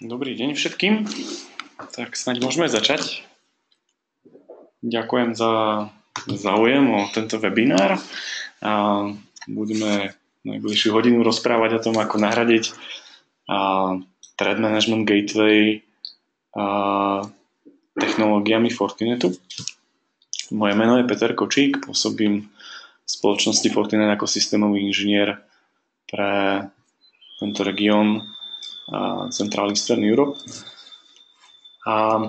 Dobrý deň všetkým. Tak snáď môžeme začať. Ďakujem za záujem o tento webinár. Budeme najbližšiu hodinu rozprávať o tom, ako nahradiť Threat Management Gateway technológiami Fortinetu. Moje meno je Peter Kočík, pôsobím v spoločnosti Fortinet ako systémový inžinier pre tento región Central Eastern Europe. A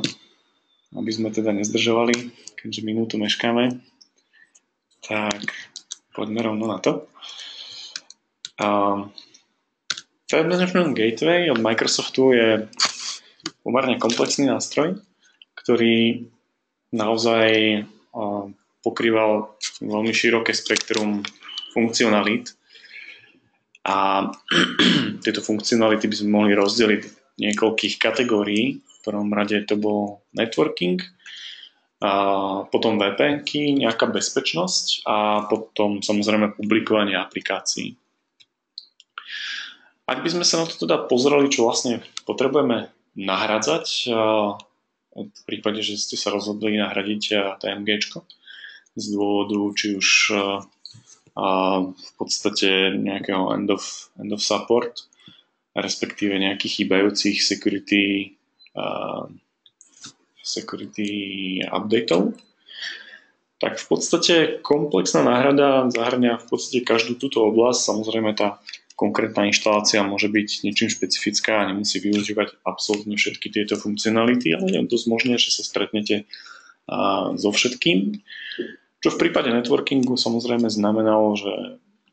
aby sme teda nezdržovali, keďže minútu meškáme, tak poďme rovno na to. Threat Management Gateway od Microsoftu je pomerne komplexný nástroj, ktorý naozaj pokrýval veľmi široké spektrum funkcionalít. A tieto funkcionality by sme mohli rozdeliť do niekoľkých kategórií. V prvom rade to bol networking, a potom VPN-ky, nejaká bezpečnosť a potom samozrejme publikovanie aplikácií. Ak by sme sa na to teda pozreli, čo vlastne potrebujeme nahradzať, v prípade, že ste sa rozhodli nahradiť TMGčko z dôvodu či už v podstate nejakého end of support, respektíve nejakých chýbajúcich security updateov, tak v podstate komplexná náhrada zahŕňa v podstate každú túto oblasť. Samozrejme tá konkrétna inštalácia môže byť niečím špecifická a nemusí využívať absolútne všetky tieto funkcionality, ale je dosť možné, že sa stretnete so všetkým. Čo v prípade networkingu samozrejme znamenalo, že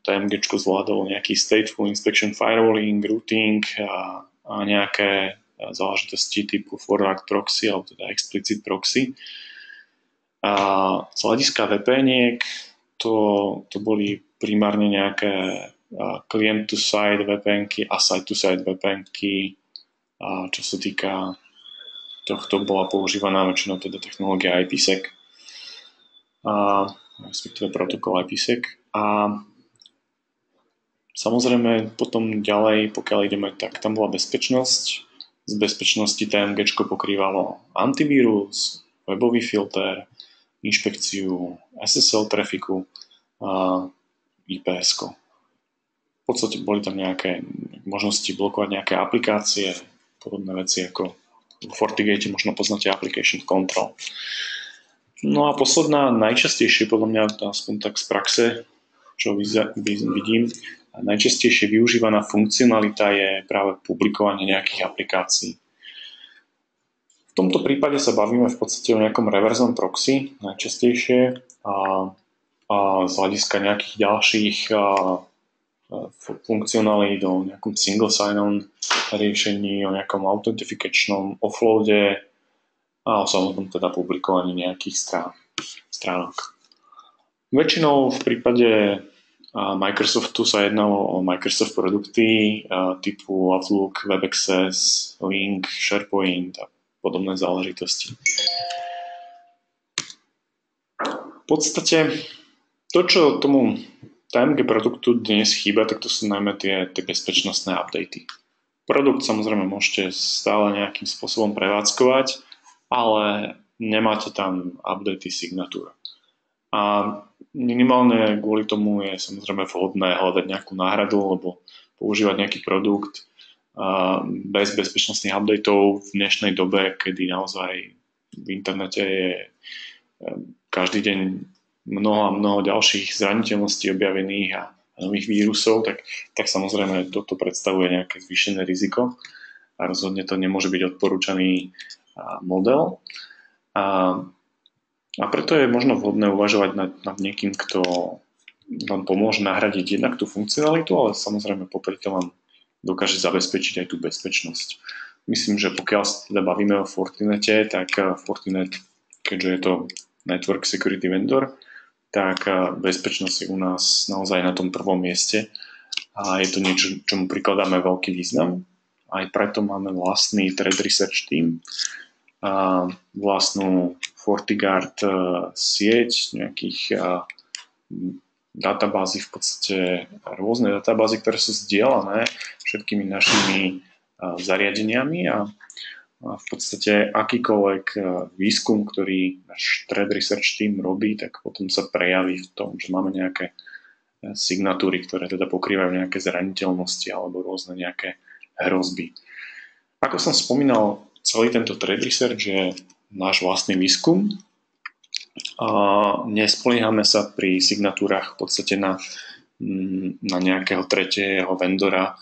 TMGčko zvládalo nejaký stateful inspection firewalling, routing a nejaké záležitosti typu forward proxy alebo teda explicit proxy. A z hľadiska VPN-iek to boli primárne nejaké client-to-site VPN-ky a site-to-site VPN-ky. A čo sa týka tohto, bola používaná väčšinou teda technológia IPsec. Respektíve protokol IPsec. A samozrejme potom ďalej, pokiaľ ideme, tak tam bola bezpečnosť. Z bezpečnosti TMGčko pokrývalo antivírus, webový filter, inšpekciu SSL trafiku a IPS-ko. V podstate boli tam nejaké možnosti blokovať nejaké aplikácie, podobné veci ako v FortiGate možno poznáte application control. No a posledná, najčastejšie podľa mňa, aspoň tak z praxe, čo vidím, najčastejšie využívaná funkcionalita je práve publikovanie nejakých aplikácií. V tomto prípade sa bavíme v podstate o nejakom reverznom proxy najčastejšie a z hľadiska nejakých ďalších funkcionalít o nejakom single sign-on riešení, o nejakom authentificačnom offloade a o samotnom teda publikovaní nejakých stránok. Väčšinou v prípade Microsoftu sa jednalo o Microsoft produkty typu Outlook, WebAccess, Lync, SharePoint a podobné záležitosti. V podstate to, čo tomu TMG produktu dnes chýba, tak to sú najmä tie bezpečnostné updaty. Produkt samozrejme môžete stále nejakým spôsobom prevádzkovať, ale nemáte tam updaty signatúr. A minimálne kvôli tomu je samozrejme vhodné hľadať nejakú náhradu, alebo používať nejaký produkt bez bezpečnostných updateov v dnešnej dobe, kedy naozaj v internete je každý deň mnoho ďalších zraniteľností objavených a nových vírusov, tak samozrejme toto predstavuje nejaké zvýšené riziko a rozhodne to nemôže byť odporúčaný model. A preto je možno vhodné uvažovať nad niekým, kto vám pomôže nahradiť jednak tú funkcionalitu, ale samozrejme popri tom vám dokáže zabezpečiť aj tú bezpečnosť. Myslím, že pokiaľ sa teda bavíme o Fortinete, tak Fortinet, keďže je to network security vendor, tak bezpečnosť je u nás naozaj na tom prvom mieste a je to niečo, čomu prikladáme veľký význam. Aj preto máme vlastný threat research team, vlastnú FortiGuard sieť, nejakých databázy, v podstate rôzne databázy, ktoré sú zdieľané všetkými našimi zariadeniami a v podstate akýkoľvek výskum, ktorý náš Thread Research Team robí, tak potom sa prejaví v tom, že máme nejaké signatúry, ktoré teda pokrývajú nejaké zraniteľnosti alebo rôzne nejaké hrozby. Ako som spomínal, celý tento Thread Research je náš vlastný výskum. Nespoliehame sa pri signatúrach v podstate na nejakého tretieho vendora.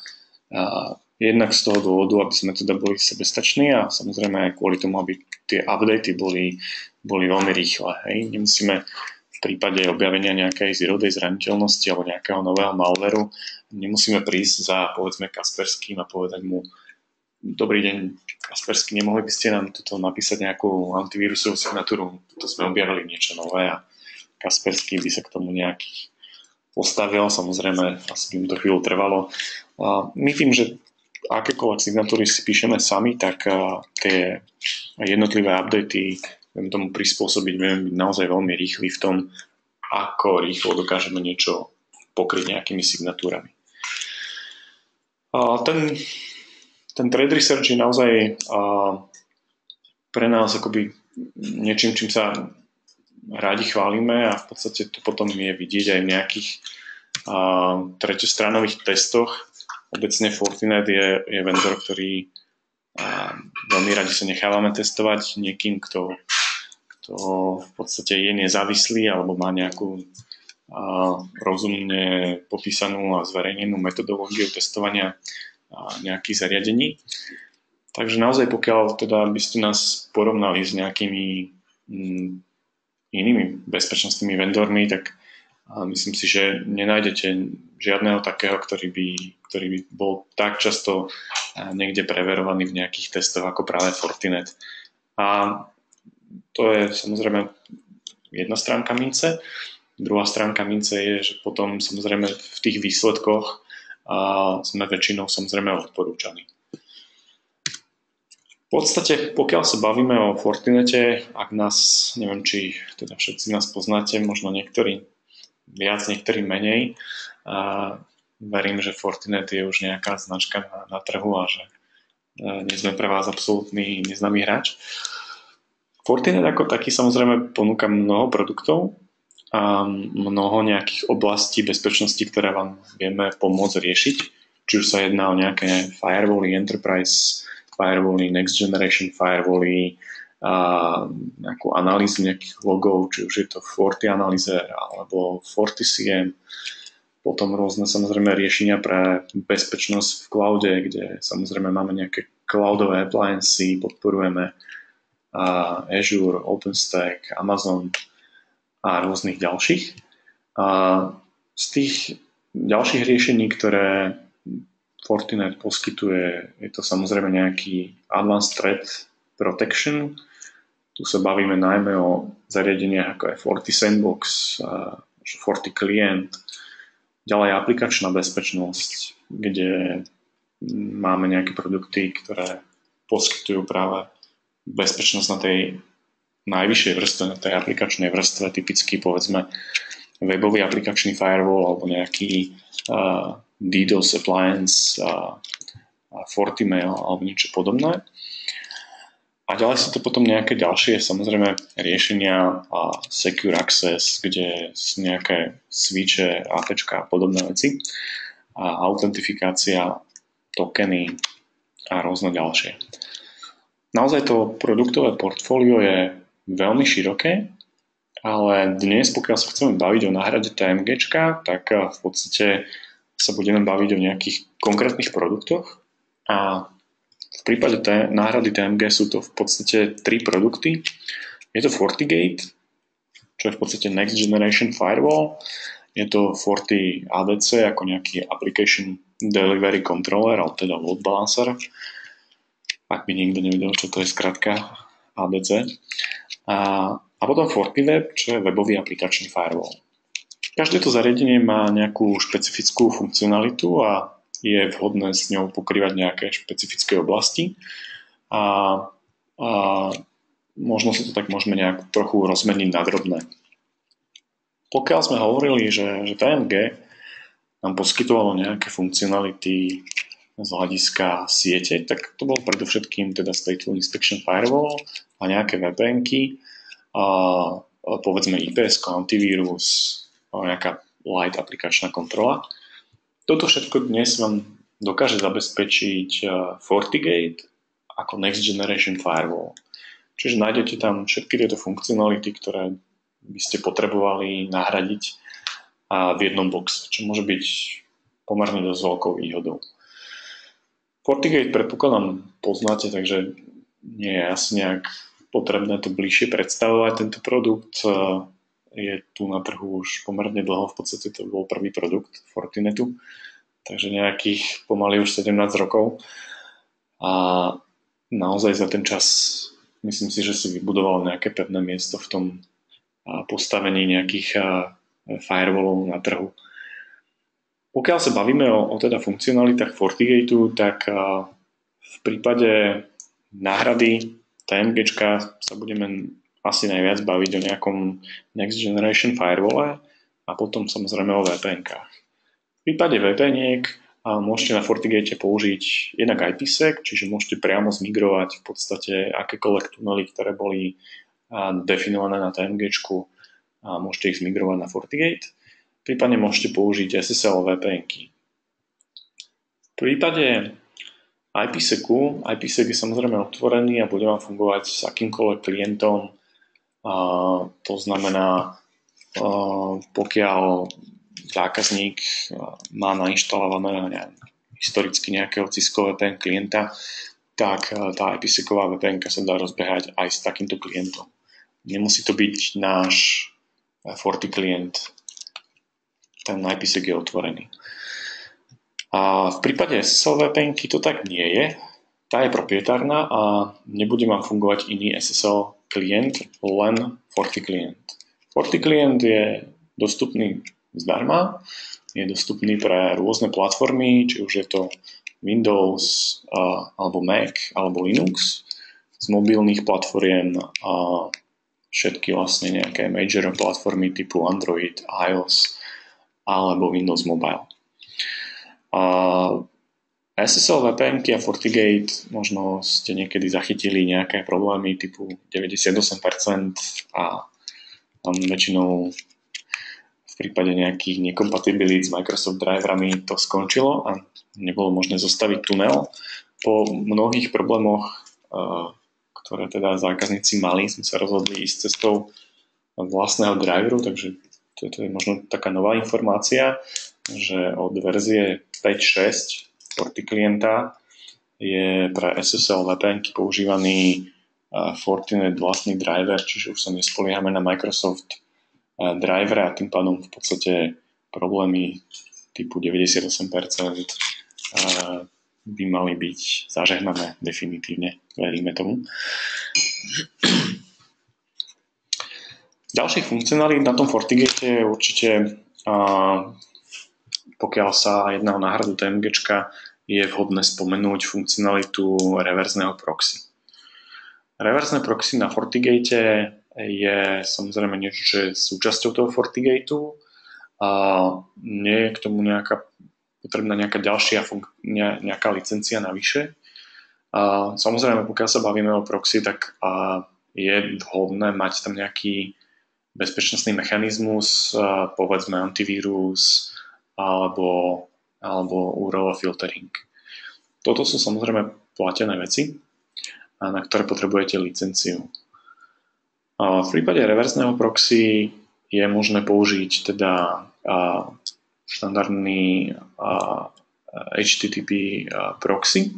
Jednak z toho dôvodu, aby sme teda boli sebestační a samozrejme aj kvôli tomu, aby tie updaty boli veľmi rýchle. Hej. Nemusíme v prípade objavenia nejakej zero day zraniteľnosti alebo nejakého nového malwareu, nemusíme prísť za, povedzme, Kasperským a povedať mu: dobrý deň, Kaspersky, nemohli by ste nám tuto napísať nejakú antivírusovú signatúru? Tuto sme objavili niečo nové a Kaspersky by sa k tomu nejaký postavil. Samozrejme, asi by mu to chvíľu trvalo. My tým, že akékoľvek signatúry si píšeme sami, tak tie jednotlivé updaty vieme tomu prispôsobiť, vieme byť naozaj veľmi rýchli v tom, ako rýchlo dokážeme niečo pokryť nejakými signatúrami. Ten Thread Research je naozaj pre nás akoby niečím, čím sa radi chválime a v podstate to potom je vidieť aj v nejakých treťostranových testoch. Obecne Fortinet je vendor, ktorý veľmi radi sa nechávame testovať niekým, kto v podstate je nezávislý alebo má nejakú rozumne popísanú a zverejnenú metodológiu testovania nejakých zariadení. Takže naozaj, pokiaľ teda by ste nás porovnali s nejakými inými bezpečnostnými vendormi, tak myslím si, že nenájdete žiadneho takého, ktorý by bol tak často niekde preverovaný v nejakých testoch ako práve Fortinet. A to je samozrejme jedna stránka mince. Druhá stránka mince je, že potom samozrejme v tých výsledkoch sme väčšinou samozrejme odporúčaní. V podstate, pokiaľ sa bavíme o Fortinete, ak nás, neviem, či teda všetci nás poznáte, možno niektorí viac, niektorí menej, verím, že Fortinet je už nejaká značka na trhu a že nie sme pre vás absolútny neznámy hráč. Fortinet ako taký samozrejme ponúka mnoho produktov a mnoho nejakých oblastí bezpečnosti, ktoré vám vieme pomôcť riešiť. Či už sa jedná o nejaké firewally, enterprise firewally, next generation firewally, nejakú analýzu nejakých logov, či už je to FortiAnalyzer alebo FortiCM. Potom rôzne samozrejme riešenia pre bezpečnosť v cloude, kde samozrejme máme nejaké cloudové appliances, podporujeme Azure, OpenStack, Amazon a rôznych ďalších. Z tých ďalších riešení, ktoré Fortinet poskytuje, je to samozrejme nejaký Advanced Threat Protection. Tu sa bavíme najmä o zariadeniach ako je FortiSandbox, FortiClient, ďalej aplikačná bezpečnosť, kde máme nejaké produkty, ktoré poskytujú práve bezpečnosť na tej najvyššej vrstve, na tej aplikačnej vrstve, typicky povedzme webový aplikačný firewall alebo nejaký DDoS appliance, FortiMail alebo niečo podobné. A ďalej sú to potom nejaké ďalšie samozrejme riešenia Secure Access, kde sú nejaké switche, APčka a podobné veci. A autentifikácia, tokeny a rôzne ďalšie. Naozaj to produktové portfólio je veľmi široké, ale dnes, pokiaľ sa chceme baviť o náhrade TMGčka, tak v podstate sa budeme baviť o nejakých konkrétnych produktoch a v prípade náhrady TMG sú to v podstate 3 produkty. Je to FortiGate, čo je v podstate Next Generation Firewall. Je to FortiADC ako nejaký Application Delivery Controller, alebo teda Load Balancer. Ak by niekto nevedel, čo to je skratka ADC. A potom FortiWeb, čo je webový aplikačný firewall. Každé to zariadenie má nejakú špecifickú funkcionalitu a je vhodné s ňou pokrývať nejaké špecifické oblasti a možno sa to tak môžeme nejak trochu rozmeniť na drobné. Pokiaľ sme hovorili, že TMG nám poskytovalo nejaké funkcionality z hľadiska siete, tak to bol predovšetkým teda Stateful Inspection Firewall a nejaké VPN-ky, a povedzme IPS, antivírus, nejaká light aplikačná kontrola. Toto všetko dnes vám dokáže zabezpečiť FortiGate ako Next Generation Firewall. Čiže nájdete tam všetky tieto funkcionality, ktoré by ste potrebovali nahradiť a v jednom boxe, čo môže byť pomerne dosť veľkou výhodou. FortiGate predpokladám poznáte, takže nie je asi nejak potrebné to bližšie predstavovať. Tento produkt je tu na trhu už pomerne dlho, v podstate to bol prvý produkt Fortinetu, takže nejakých pomaly už 17 rokov a naozaj za ten čas myslím si, že si vybudoval nejaké pevné miesto v tom postavení nejakých firewallov na trhu. Pokiaľ sa bavíme o teda funkcionalitách FortiGateu, tak v prípade náhrady TMGčka sa budeme asi najviac baviť o nejakom Next Generation Firewalle a potom samozrejme o VPN-kách. V prípade VPN-iek môžete na FortiGate použiť jednak IPsec, čiže môžete priamo zmigrovať v podstate akékoľvek tunely, ktoré boli definované na TMGčku, a môžete ich zmigrovať na FortiGate. Prípadne môžete použiť SSL VPN-ky. V prípade IPsecu, IPsec je samozrejme otvorený a bude vám fungovať s akýmkoľvek klientom. To znamená, pokiaľ zákazník má nainštalované historicky nejakého Cisco VPN klienta, tak tá IPsecová VPN sa dá rozbehať aj s takýmto klientom. Nemusí to byť náš Forti klient, ten IPsec je otvorený. A v prípade SSL VPN to tak nie je. Tá je proprietárna a nebude vám fungovať iný SSL klient, len Forti klient. Forti klient je dostupný zdarma, je dostupný pre rôzne platformy, či už je to Windows, alebo Mac, alebo Linux, z mobilných platformiem a všetky vlastne nejaké major platformy typu Android, iOS alebo Windows Mobile. SSL VPN a FortiGate možno ste niekedy zachytili nejaké problémy typu 98% a tam väčšinou v prípade nejakých nekompatibilít s Microsoft driverami to skončilo a nebolo možné zostaviť tunel. Po mnohých problémoch, ktoré teda zákazníci mali, sme sa rozhodli ísť cestou vlastného driveru, takže to je možno taká nová informácia, že od verzie 5.6 Forti klienta je pre SSL VPN používaný Fortinet vlastný driver, čiže už sa nespoliehame na Microsoft driver a tým pádom v podstate problémy typu 98% by mali byť zažehnané definitívne, veríme tomu. Ďalších funkcionalít na tom FortiGate je určite, pokiaľ sa jedná o náhradu TMGčka, je vhodné spomenúť funkcionalitu reverzného proxy. Reverzné proxy na FortiGate je samozrejme niečo, čo je súčasťou toho FortiGateu a nie je k tomu potrebná nejaká ďalšia nejaká licencia navyše. Samozrejme, pokiaľ sa bavíme o proxy, tak je vhodné mať tam nejaký bezpečnostný mechanizmus, povedzme antivírus alebo URL filtering. Toto sú samozrejme platené veci, na ktoré potrebujete licenciu. V prípade reverzného proxy je možné použiť teda štandardný HTTP proxy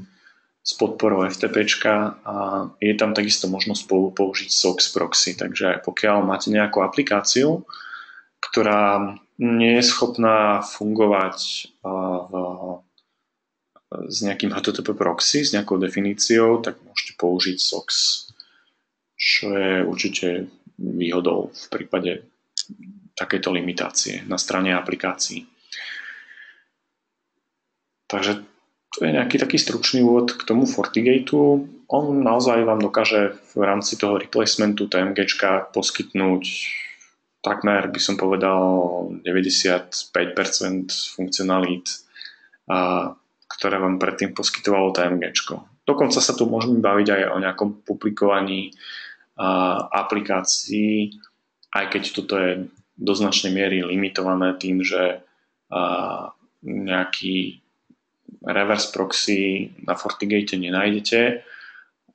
s podporou FTPčka a je tam takisto možnosť použiť SOX proxy. Takže pokiaľ máte nejakú aplikáciu, ktorá nie je schopná fungovať s nejakým HTTP proxy, s nejakou definíciou, tak môžete použiť SOX, čo je určite výhodou v prípade takejto limitácie na strane aplikácií. Takže to je nejaký taký stručný úvod k tomu FortiGateu. On naozaj vám dokáže v rámci toho replacementu TMGčka poskytnúť takmer, by som povedal, 95% funkcionalít, ktoré vám predtým poskytovalo TMG. Dokonca sa tu môžeme baviť aj o nejakom publikovaní aplikácií, aj keď toto je do značnej miery limitované tým, že nejaký reverse proxy na FortiGate nenájdete.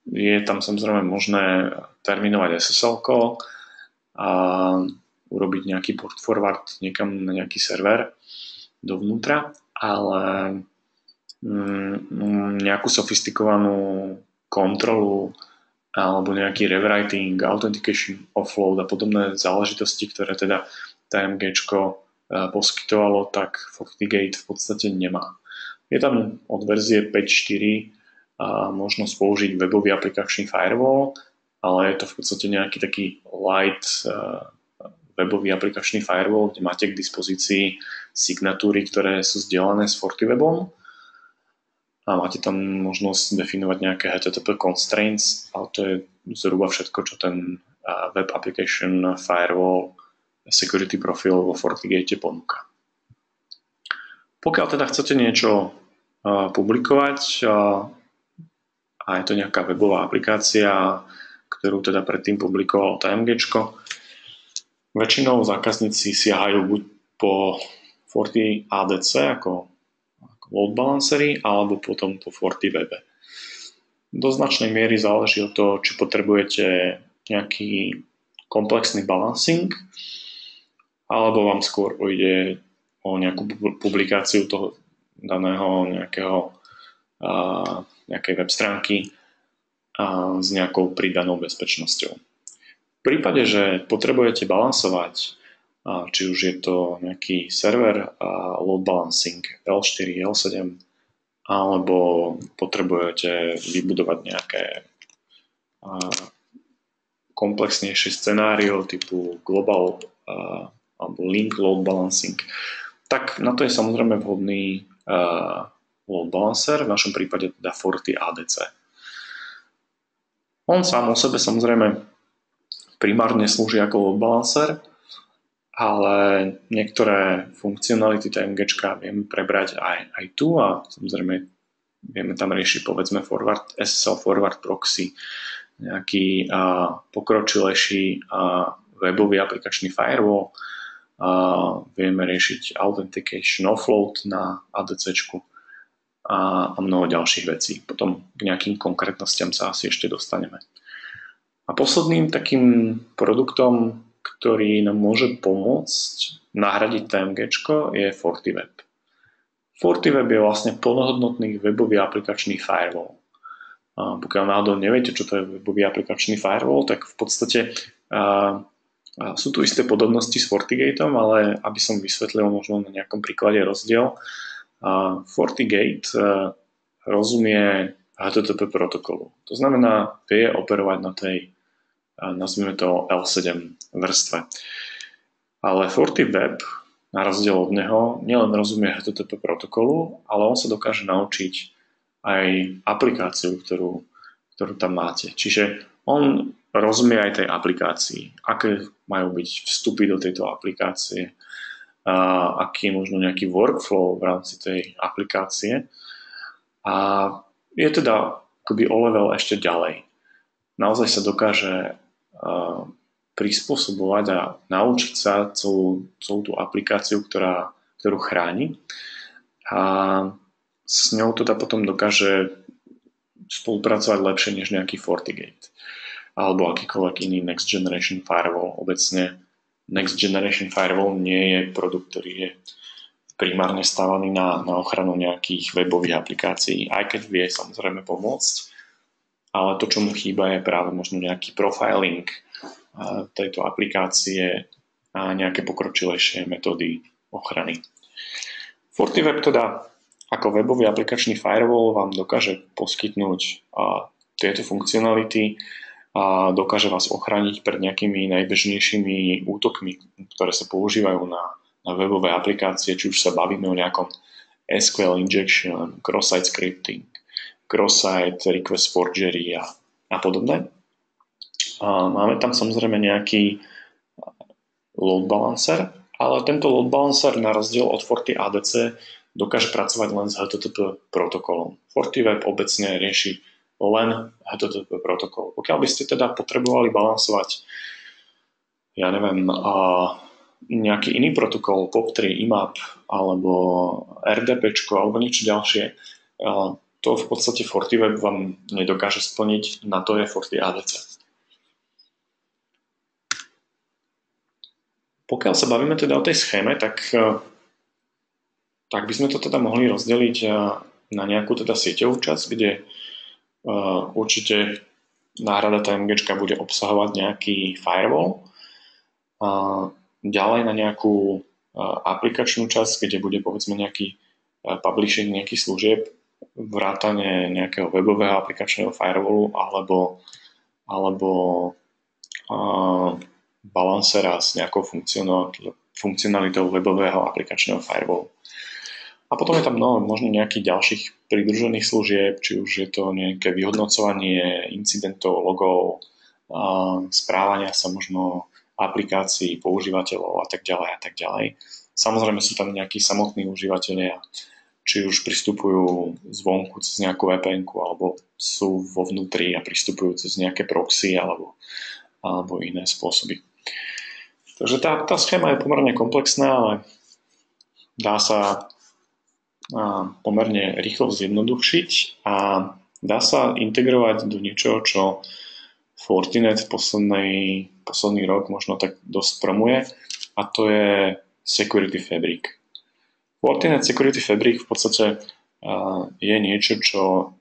Je tam samozrejme možné terminovať SSL-ko a urobiť nejaký port forward niekam na nejaký server dovnútra, ale nejakú sofistikovanú kontrolu alebo nejaký rewriting, authentication, offload a podobné záležitosti, ktoré teda TMGčko poskytovalo, tak FortiGate v podstate nemá. Je tam od verzie 5.4 možnosť použiť webový aplikačný firewall, ale je to v podstate nejaký taký light webový aplikačný firewall, kde máte k dispozícii signatúry, ktoré sú zdieľané s FortiWebom a máte tam možnosť definovať nejaké HTTP constraints, ale to je zhruba všetko, čo ten web application firewall security profil vo FortiGate ponúka. Pokiaľ teda chcete niečo publikovať a je to nejaká webová aplikácia, ktorú teda predtým publikovalo TMGčko, väčšinou zákazníci siahajú buď po FortiADC ako load balancery, alebo potom po FortiWebe. Do značnej miery záleží od toho, či potrebujete nejaký komplexný balancing, alebo vám skôr ide o nejakú publikáciu toho daného nejakej web stránky s nejakou pridanou bezpečnosťou. V prípade, že potrebujete balansovať, či už je to nejaký server load balancing L4, L7, alebo potrebujete vybudovať nejaké komplexnejšie scenário typu global alebo link load balancing, tak na to je samozrejme vhodný load balancer, v našom prípade teda FortiADC. On sám o sebe samozrejme primárne slúži ako load balancer, ale niektoré funkcionality TMGčka vieme prebrať aj tu a samozrejme vieme tam riešiť povedzme SSL forward proxy, nejaký pokročilejší webový aplikačný firewall, vieme riešiť authentication offload na ADCčku a mnoho ďalších vecí. Potom k nejakým konkrétnostiam sa asi ešte dostaneme. A posledným takým produktom, ktorý nám môže pomôcť nahradiť TMGčko, je FortiWeb. FortiWeb je vlastne plnohodnotný webový aplikačný firewall. Pokiaľ náhodou neviete, čo to je webový aplikačný firewall, tak v podstate sú tu isté podobnosti s FortiGateom, ale aby som vysvetlil možno na nejakom príklade rozdiel, FortiGate rozumie HTTP protokolu. To znamená, vie operovať na tej, nazvime to L7 vrstve. Ale FortiWeb, na rozdiel od neho, nielen rozumie HTTP protokolu, ale on sa dokáže naučiť aj aplikáciu, ktorú tam máte. Čiže on rozumie aj tej aplikácii, aké majú byť vstupy do tejto aplikácie, aký je možno nejaký workflow v rámci tej aplikácie. A je teda akoby o level ešte ďalej. Naozaj sa dokáže prispôsobovať a naučiť sa celú tú aplikáciu, ktorú chráni. A s ňou teda potom dokáže spolupracovať lepšie než nejaký FortiGate alebo akýkoľvek iný Next Generation Firewall. Obecne Next Generation Firewall nie je produkt, ktorý je primárne stávaný na ochranu nejakých webových aplikácií, aj keď vie samozrejme pomôcť, ale to, čo mu chýba, je práve možno nejaký profiling tejto aplikácie a nejaké pokročilejšie metódy ochrany. FortiWeb teda ako webový aplikačný firewall vám dokáže poskytnúť tieto funkcionality a dokáže vás ochrániť pred nejakými najbežnejšími útokmi, ktoré sa používajú na webové aplikácie, či už sa bavíme o nejakom SQL injection, cross-site scripting, cross-site request forgery a podobné. Máme tam samozrejme nejaký load balancer, ale tento load balancer na rozdiel od FortiADC dokáže pracovať len s HTTP protokolom. FortiWeb obecne rieši len HTTP protokol. Pokiaľ by ste teda potrebovali balansovať, ja neviem, nejaký iný protokol, POP3, IMAP alebo RDPčko alebo niečo ďalšie, to v podstate FortiWeb vám nedokáže splniť, na to je FortiADC. Pokiaľ sa bavíme teda o tej schéme, tak by sme to teda mohli rozdeliť na nejakú teda sieťovú časť, kde určite náhrada TMGčka bude obsahovať nejaký firewall. Ďalej na nejakú aplikačnú časť, kde bude povedzme nejaký publishing nejakých služieb, vrátane nejakého webového aplikačného firewallu alebo balancera s nejakou funkcionalitou webového aplikačného firewallu. A potom je tam možno nejakých ďalších pridružených služieb, či už je to nejaké vyhodnocovanie incidentov, logov, správania sa možno aplikácií, používateľov a tak ďalej a tak ďalej. Samozrejme sú tam nejakí samotní užívateľia, či už pristupujú zvonku cez nejakú VPN-ku, alebo sú vo vnútri a pristupujú cez nejaké proxy alebo iné spôsoby. Takže tá schéma je pomerne komplexná, ale dá sa pomerne rýchlo zjednodušiť a dá sa integrovať do niečoho, čo Fortinet posledný rok možno tak dosť promuje, a to je Security Fabric. Fortinet Security Fabric v podstate je niečo, čo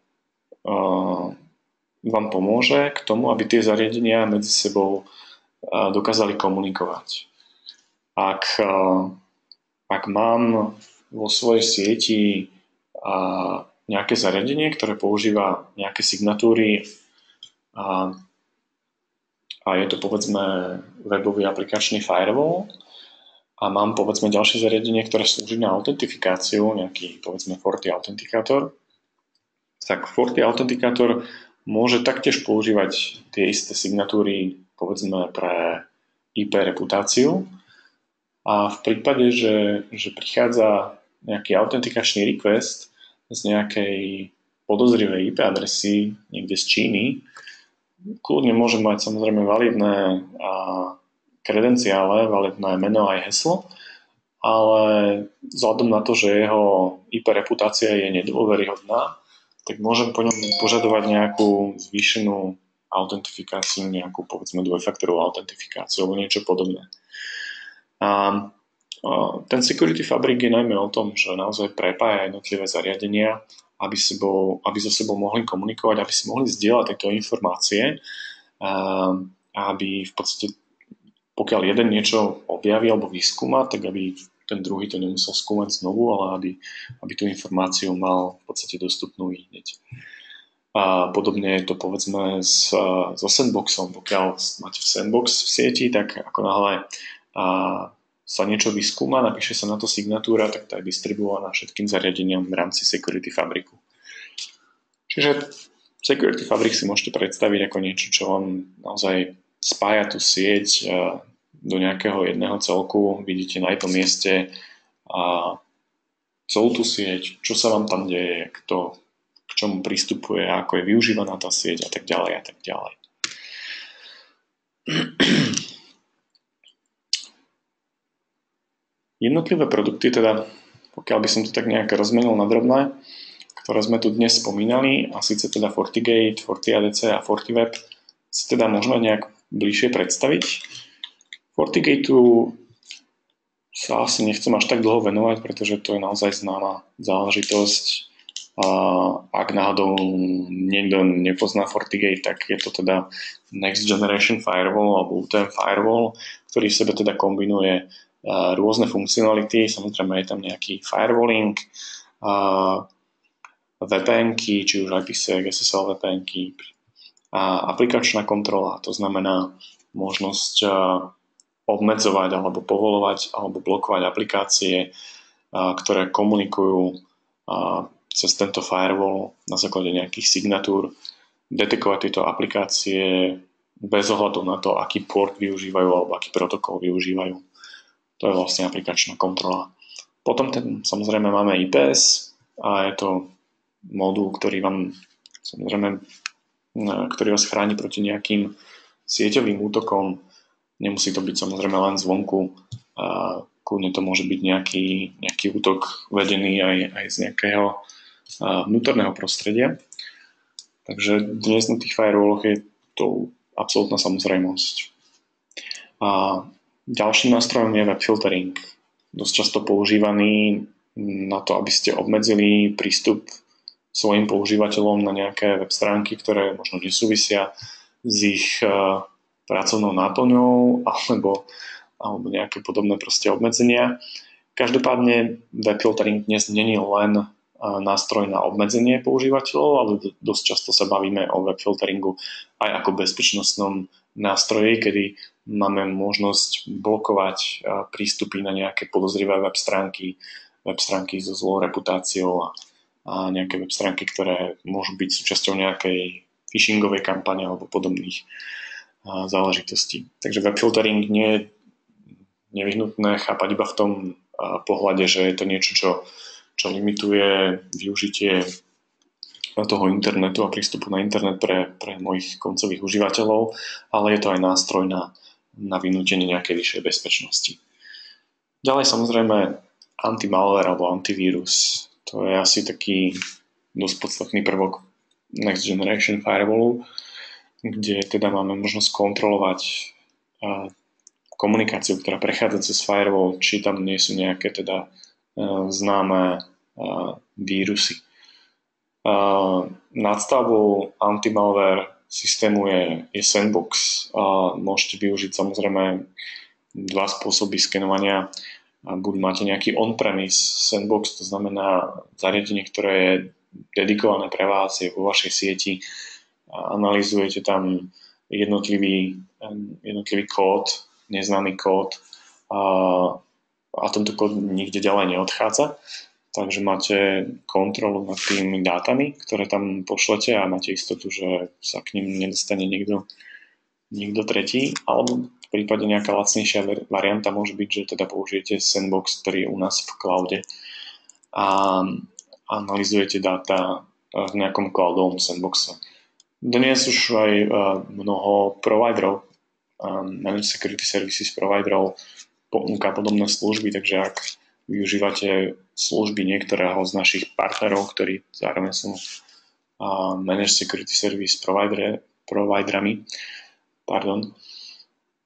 vám pomôže k tomu, aby tie zariadenia medzi sebou dokázali komunikovať. Ak mám vo svojej sieti nejaké zariadenie, ktoré používa nejaké signatúry a je to povedzme webový aplikačný firewall a mám povedzme ďalšie zariadenie, ktoré slúži na autentifikáciu, nejaký povedzme Forti Authenticator, tak Forti Authenticator môže taktiež používať tie isté signatúry povedzme pre IP reputáciu. A v prípade, že prichádza nejaký autentikačný request z nejakej podozrivej IP adresy niekde z Číny, kľudne môže mať samozrejme validné kredenciále, validné meno aj heslo, ale vzhľadom na to, že jeho IP reputácia je nedôveryhodná, tak môžem po ňom požadovať nejakú zvýšenú autentifikáciu, nejakú povedzme dvojfaktorovú autentifikáciu alebo niečo podobné. Ten Security Fabric je najmä o tom, že naozaj prepája jednotlivé zariadenia, aby so sebou mohli komunikovať, aby si mohli zdieľať tieto informácie, aby v podstate, pokiaľ jeden niečo objaví alebo vyskúma, tak aby ten druhý to nemusel skúmať znovu, ale aby tú informáciu mal v podstate dostupnú hneď. A podobne je to povedzme so sandboxom. Pokiaľ máte sandbox v sieti, tak ako náhle sa niečo vyskúma, napíše sa na to signatúra, tak tá je distribuovaná všetkým zariadeniam v rámci Security Fabricu. Čiže Security Fabric si môžete predstaviť ako niečo, čo vám naozaj spája tú sieť do nejakého jedného celku. Vidíte na jednom mieste celú tú sieť, čo sa vám tam deje, kto k čomu pristupuje, ako je využívaná tá sieť a tak ďalej a tak ďalej. Jednotlivé produkty, teda pokiaľ by som to tak nejak rozmenil na drobné, ktoré sme tu dnes spomínali, a síce teda FortiGate, FortiADC a FortiWeb, si teda môžeme nejak bližšie predstaviť. FortiGateu sa asi nechcem až tak dlho venovať, pretože to je naozaj známa záležitosť. Ak náhodou niekto nepozná FortiGate, tak je to teda Next Generation Firewall alebo UTM Firewall, ktorý v sebe teda kombinuje rôzne funkcionality. Samozrejme je tam nejaký firewalling, VPN-ky, či už IPsec, SSL VPN-ky, a aplikačná kontrola, to znamená možnosť obmedzovať alebo povolovať alebo blokovať aplikácie, ktoré komunikujú cez tento firewall na základe nejakých signatúr, detekovať tieto aplikácie bez ohľadu na to, aký port využívajú alebo aký protokol využívajú. To je vlastne aplikačná kontrola. Potom samozrejme máme IPS a je to modul, ktorý vás chráni proti nejakým sieťovým útokom. Nemusí to byť samozrejme len zvonku. Kľudne to môže byť nejaký útok vedený aj z nejakého vnútorného prostredia. Takže dnes na tých firewalloch je to absolútna samozrejmosť. A ďalším nástrojom je web filtering. Dosť často používaný na to, aby ste obmedzili prístup svojim používateľom na nejaké web stránky, ktoré možno nesúvisia s ich pracovnou náplňou alebo nejaké podobné proste obmedzenia. Každopádne web filtering dnes nie je len nástroj na obmedzenie používateľov, ale dosť často sa bavíme o web filteringu aj ako bezpečnostnom nástroji, kedy máme možnosť blokovať prístupy na nejaké podozrivé web stránky so zlou reputáciou a nejaké web stránky, ktoré môžu byť súčasťou nejakej phishingovej kampane alebo podobných záležitostí. Takže web filtering nie je nevyhnutné chápať iba v tom pohľade, že je to niečo, čo limituje využitie toho internetu a prístupu na internet pre mojich koncových užívateľov, ale je to aj nástroj na vynútenie nejakej vyššej bezpečnosti. Ďalej samozrejme anti-malware alebo antivírus. To je asi taký dosť podstatný prvok Next Generation Firewallu, kde teda máme možnosť kontrolovať komunikáciu, ktorá prechádza cez firewall, či tam nie sú nejaké teda známe vírusy. Nadstavbou anti-malware systému je Sandbox. Môžete využiť samozrejme dva spôsoby skenovania. Buď máte nejaký on-premise Sandbox, to znamená zariadenie, ktoré je dedikované pre vás, je vo vašej sieti. Analyzujete tam jednotlivý kód, neznámy kód a tento kód nikde ďalej neodchádza. Takže máte kontrolu nad tými dátami, ktoré tam pošlete a máte istotu, že sa k nim nedostane niekto tretí. Alebo v prípade nejaká lacnejšia varianta môže byť, že teda použijete Sandbox, ktorý je u nás v cloude a analyzujete dáta v nejakom cloudovom sandboxe. Dnes už aj mnoho providerov, Managed Security Services providerov ponúka podobné služby, takže ak využívate služby niektorého z našich partnerov, ktorí zároveň sú Managed Security Service providerami,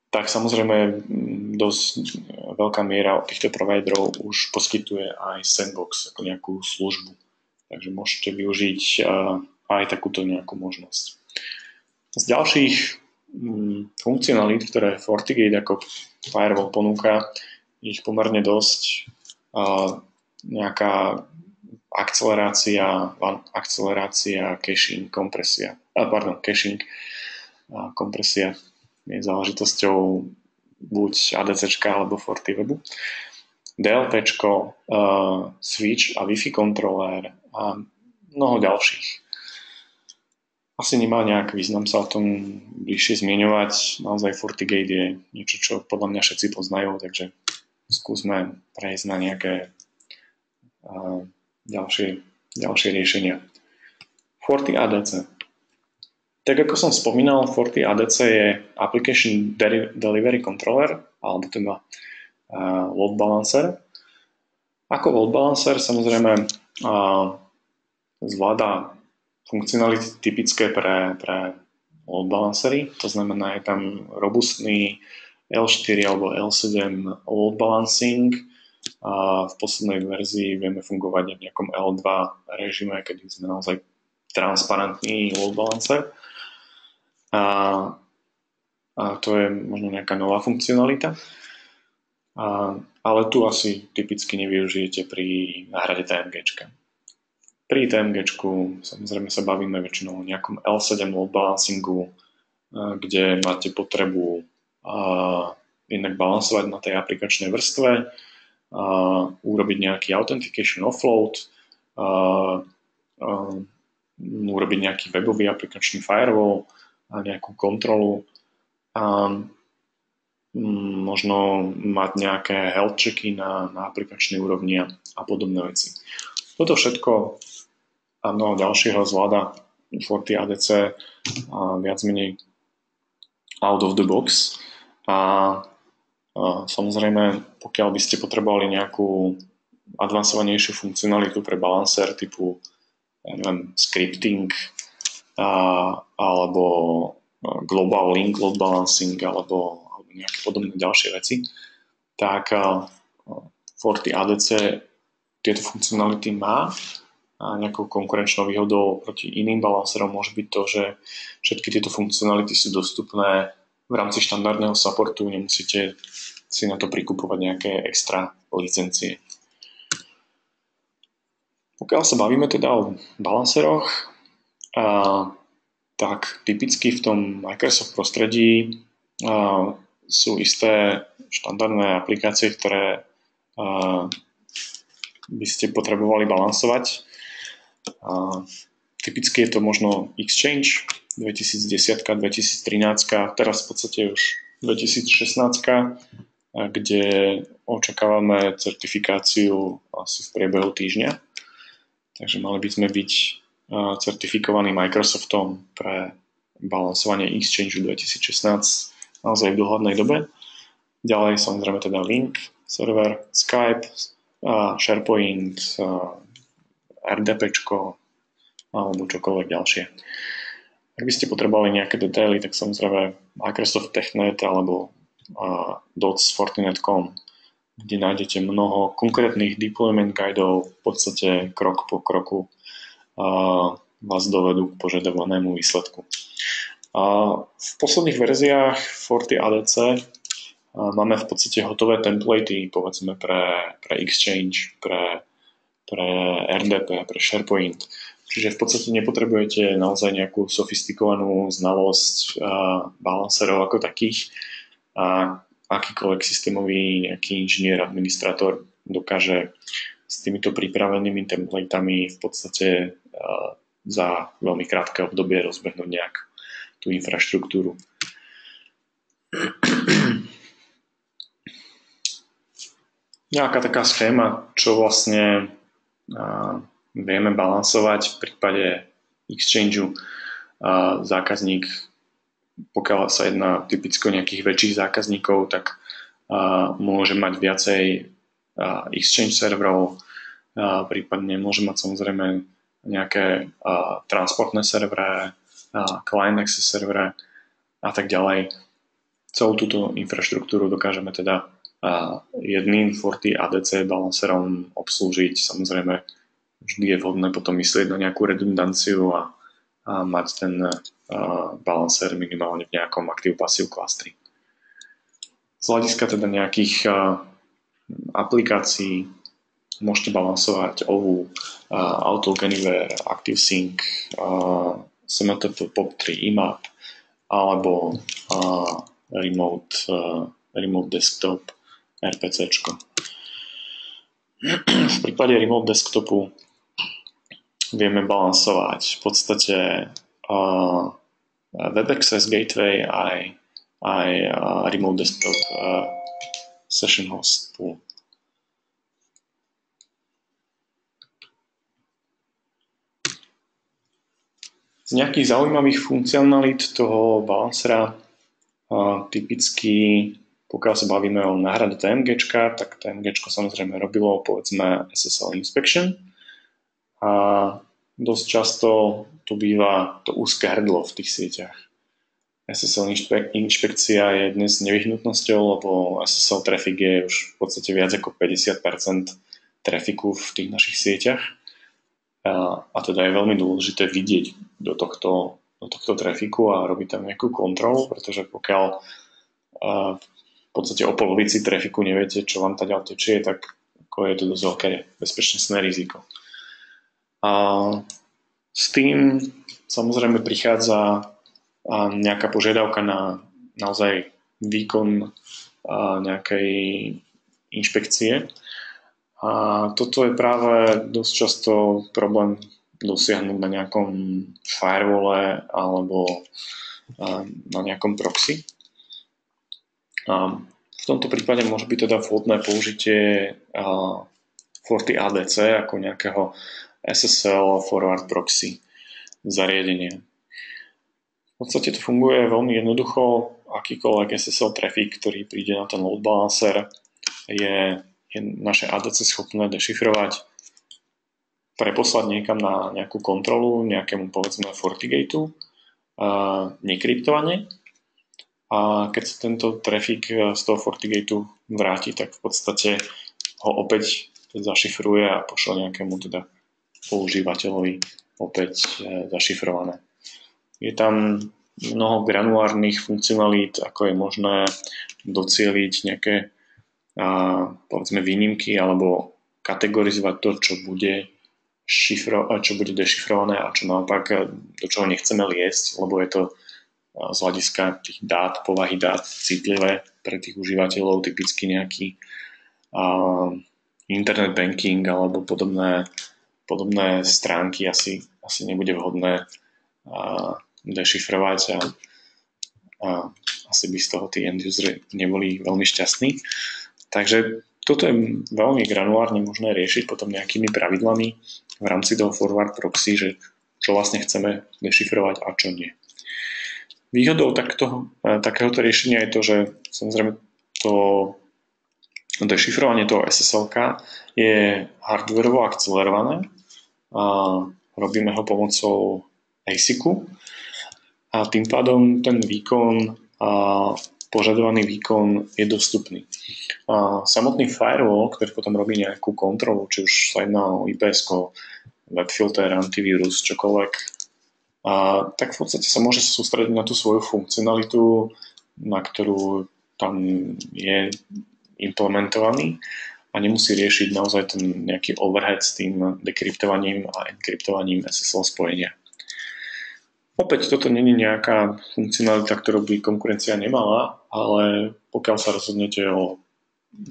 tak samozrejme dosť veľká miera od týchto providerov už poskytuje aj Sandbox ako nejakú službu. Takže môžete využiť aj takúto nejakú možnosť. Z ďalších funkcionalít, ktoré FortiGate ako firewall ponúka, ich pomerne dosť. Nejaká akcelerácia, caching, kompresia. Kompresia je záležitosťou buď ADCčka alebo FortiWebu. DLPčko, switch a Wi-Fi kontroler a mnoho ďalších. Asi nemá nejak význam sa o tom bližšie zmieňovať. Naozaj FortiGate je niečo, čo podľa mňa všetci poznajú, takže skúsme prejsť na nejaké ďalšie riešenia. FortiADC. Tak ako som spomínal, FortiADC je Application Delivery Controller, alebo teda load balancer. Ako load balancer samozrejme zvláda funkcionality typické pre load balancery, to znamená, je tam robustný L4 alebo L7 load balancing a v poslednej verzii vieme fungovať v nejakom L2 režime, kedy sme naozaj transparentný load balancer. A to je možno nejaká nová funkcionalita. Ale tu asi typicky nevyužijete pri náhrade TMGčka. Pri TMGčku samozrejme sa bavíme väčšinou o nejakom L7 load balancingu, kde máte potrebu jednak balansovať na tej aplikačnej vrstve, urobiť nejaký authentication offload, urobiť nejaký webový aplikačný firewall a nejakú kontrolu. možno mať nejaké health checky na aplikačnej úrovni a podobné veci. Toto všetko a mnoho ďalšieho zvláda Forti ADC viac menej out of the box. A samozrejme, pokiaľ by ste potrebovali nejakú advancovanejšiu funkcionalitu pre balancer typu scripting alebo global link load balancing alebo nejaké podobné ďalšie veci, tak Forti ADC tieto funkcionality má a nejakou konkurenčnou výhodou proti iným balancerom môže byť to, že všetky tieto funkcionality sú dostupné v rámci štandardného supportu, nemusíte si na to prikupovať nejaké extra licencie. Pokiaľ sa bavíme teda o balanceroch, tak typicky v tom Microsoft prostredí sú isté štandardné aplikácie, ktoré by ste potrebovali balansovať. Typicky je to možno Exchange 2010, 2013, teraz v podstate už 2016, kde očakávame certifikáciu asi v priebehu týždňa. Takže mali by sme byť certifikovaní Microsoftom pre balansovanie Exchange 2016 naozaj v dohľadnej dobe. Ďalej samozrejme teda Link, server, Skype, SharePoint, RDPčko alebo čokoľvek ďalšie. Ak by ste potrebovali nejaké detaily, tak samozrejme Microsoft TechNet alebo DOTS Fortinet.com, kde nájdete mnoho konkrétnych deployment guidov, v podstate krok po kroku vás dovedú k požadovanému výsledku. V posledných verziách Forti ADC máme v podstate hotové templatey, povedzme pre Exchange, pre RDP, pre SharePoint. Čiže v podstate nepotrebujete naozaj nejakú sofistikovanú znalosť balancerov ako takých. Akýkoľvek systémový nejaký inžinier, administrátor dokáže s týmito pripravenými templatami v podstate za veľmi krátke obdobie rozbehnúť nejak tú infraštruktúru. Nejaká taká schéma, čo vlastne vieme balansovať v prípade Exchangeu. Zákazník, pokiaľ sa jedná typicky o nejakých väčších zákazníkov, tak môže mať viacej Exchange serverov, prípadne môže mať samozrejme nejaké transportné servery, client access servery a tak ďalej. Celú túto infraštruktúru dokážeme teda jedným Forti ADC balancerom obslúžiť. Samozrejme, vždy je vhodné potom myslieť na nejakú redundanciu a mať ten balancer minimálne v nejakom active-passive clusteri. Z hľadiska teda nejakých aplikácií môžete balansovať OVU, Outlook Anywhere, ActiveSync, SMTP, POP3, IMAP alebo Remote Desktop, RPCčko. V prípade Remote Desktopu vieme balansovať v podstate Web Access Gateway aj Remote Desktop Session Host Pool. Z nejakých zaujímavých funkcionalít toho balancera typicky, pokiaľ sa bavíme o náhrade TMGčka, tak TMGčko samozrejme robilo povedzme SSL inspection a dosť často tu býva to úzke hrdlo v tých sieťach. SSL inšpekcia je dnes nevyhnutnosťou, lebo SSL traffic je už v podstate viac ako 50% trafiku v tých našich sieťach. A teda je veľmi dôležité vidieť do tohto trafiku a robiť tam nejakú kontrolu, pretože pokiaľ v podstate o polovici trafiku neviete, čo vám taďal tečie, tak je to dosť veľké bezpečnostné riziko. A s tým samozrejme prichádza nejaká požiadavka na naozaj výkon nejakej inšpekcie. A toto je práve dosť často problém dosiahnuť na nejakom firewall alebo na nejakom proxy. tomto prípade môže byť teda vhodné použitie FortiADC ako nejakého SSL forward proxy zariadenia. V podstate to funguje veľmi jednoducho. Akýkoľvek SSL trafik, ktorý príde na ten load balancer, je naše ADC schopné dešifrovať, preposlať niekam na nejakú kontrolu, nejakému povedzme FortiGateu, nekryptovane. A keď sa tento trafik z toho FortiGateu vráti, tak v podstate ho opäť zašifruje a pošle nejakému teda používateľovi opäť zašifrované. Je tam mnoho granulárnych funkcionalít, ako je možné docieliť nejaké povedzme výnimky alebo kategorizovať to, čo bude dešifrované a čo naopak, do čoho nechceme liesť, lebo je to z hľadiska tých dát, povahy dát citlivé pre tých užívateľov, typicky nejaký internet banking alebo podobné stránky asi nebude vhodné dešifrovať a asi by z toho tí end usery neboli veľmi šťastní. Takže toto je veľmi granulárne možné riešiť potom nejakými pravidlami v rámci toho forward proxy, že čo vlastne chceme dešifrovať a čo nie. Výhodou takéhoto riešenia je to, že samozrejme to dešifrovanie toho SSL-ka je hardwareovo akcelerované. Robíme ho pomocou ASIC-u a tým pádom ten výkon požadovaný výkon je dostupný. Samotný firewall, ktorý potom robí nejakú kontrolu, či už sa jedná o IPS, webfilter, antivírus, čokoľvek, tak v podstate sa môže sústrediť na tú svoju funkcionalitu, na ktorú tam je implementovaný a nemusí riešiť naozaj ten nejaký overhead s tým dekryptovaním a enkryptovaním SSL spojenia. Opäť toto nie je nejaká funkcionalita, ktorú by konkurencia nemala, ale pokiaľ sa rozhodnete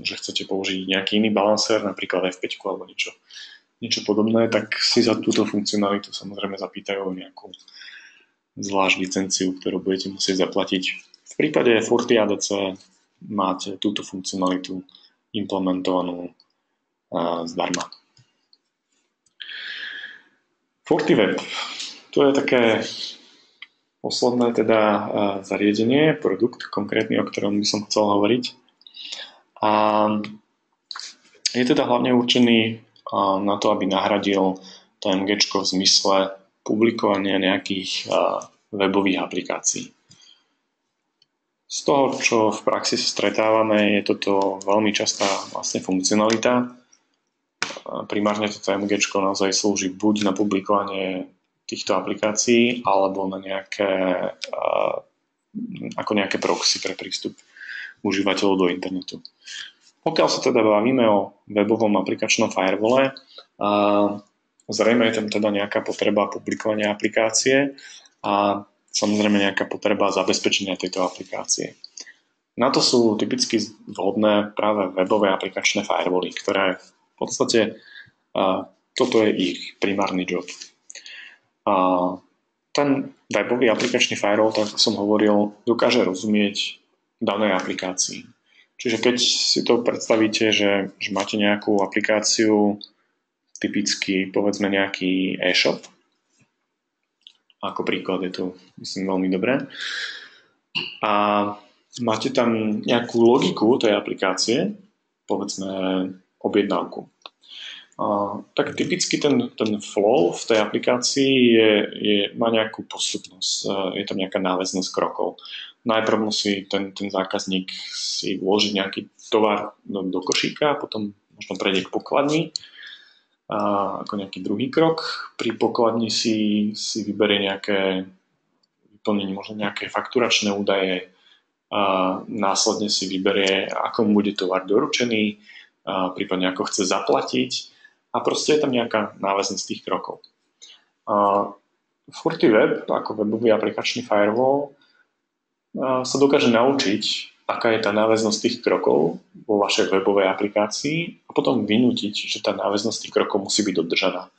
že chcete použiť nejaký iný balancer, napríklad F5 alebo niečo podobné, tak si za túto funkcionalitu samozrejme zapýtajú nejakú zvlášť licenciu, ktorú budete musieť zaplatiť. V prípade FortiADC máte túto funkcionalitu implementovanú zdarma. FortiWeb. To je také posledné teda zariadenie, produkt konkrétny, o ktorom by som chcel hovoriť. A je teda hlavne určený na to, aby nahradil TMG v zmysle publikovania nejakých webových aplikácií. Z toho, čo v praxi sa stretávame, je toto veľmi častá vlastne funkcionalita. Primárne to TMG naozaj slúži buď na publikovanie týchto aplikácií, alebo na ako nejaké proxy pre prístup užívateľov do internetu. Pokiaľ sa teda bavíme o webovom aplikačnom firewalle, zrejme je tam teda nejaká potreba publikovania aplikácie a samozrejme nejaká potreba zabezpečenia tejto aplikácie. Na to sú typicky vhodné práve webové aplikačné firewally, ktoré v podstate toto je ich primárny job. Ten webový aplikačný firewall, tak som hovoril, dokáže rozumieť danej aplikácii. Čiže keď si to predstavíte, že máte nejakú aplikáciu, typicky povedzme nejaký e-shop, ako príklad je to myslím veľmi dobré, a máte tam nejakú logiku tej aplikácie, povedzme objednávku. Tak typicky ten flow v tej aplikácii má nejakú postupnosť, je tam nejaká náväznosť krokov. Najprv musí ten zákazník si vložiť nejaký tovar do košíka, potom možno prejde k pokladni ako nejaký druhý krok. Pri pokladni si vyberie vyplnení možno nejaké fakturačné údaje, následne si vyberie, ako mu bude tovar doručený, prípadne ako chce zaplatiť. A proste je tam nejaká náväznosť tých krokov. FortiWeb, ako webový aplikačný firewall, sa dokáže naučiť, aká je tá náväznosť tých krokov vo vašej webovej aplikácii a potom vynútiť, že tá náväznosť tých krokov musí byť dodržaná.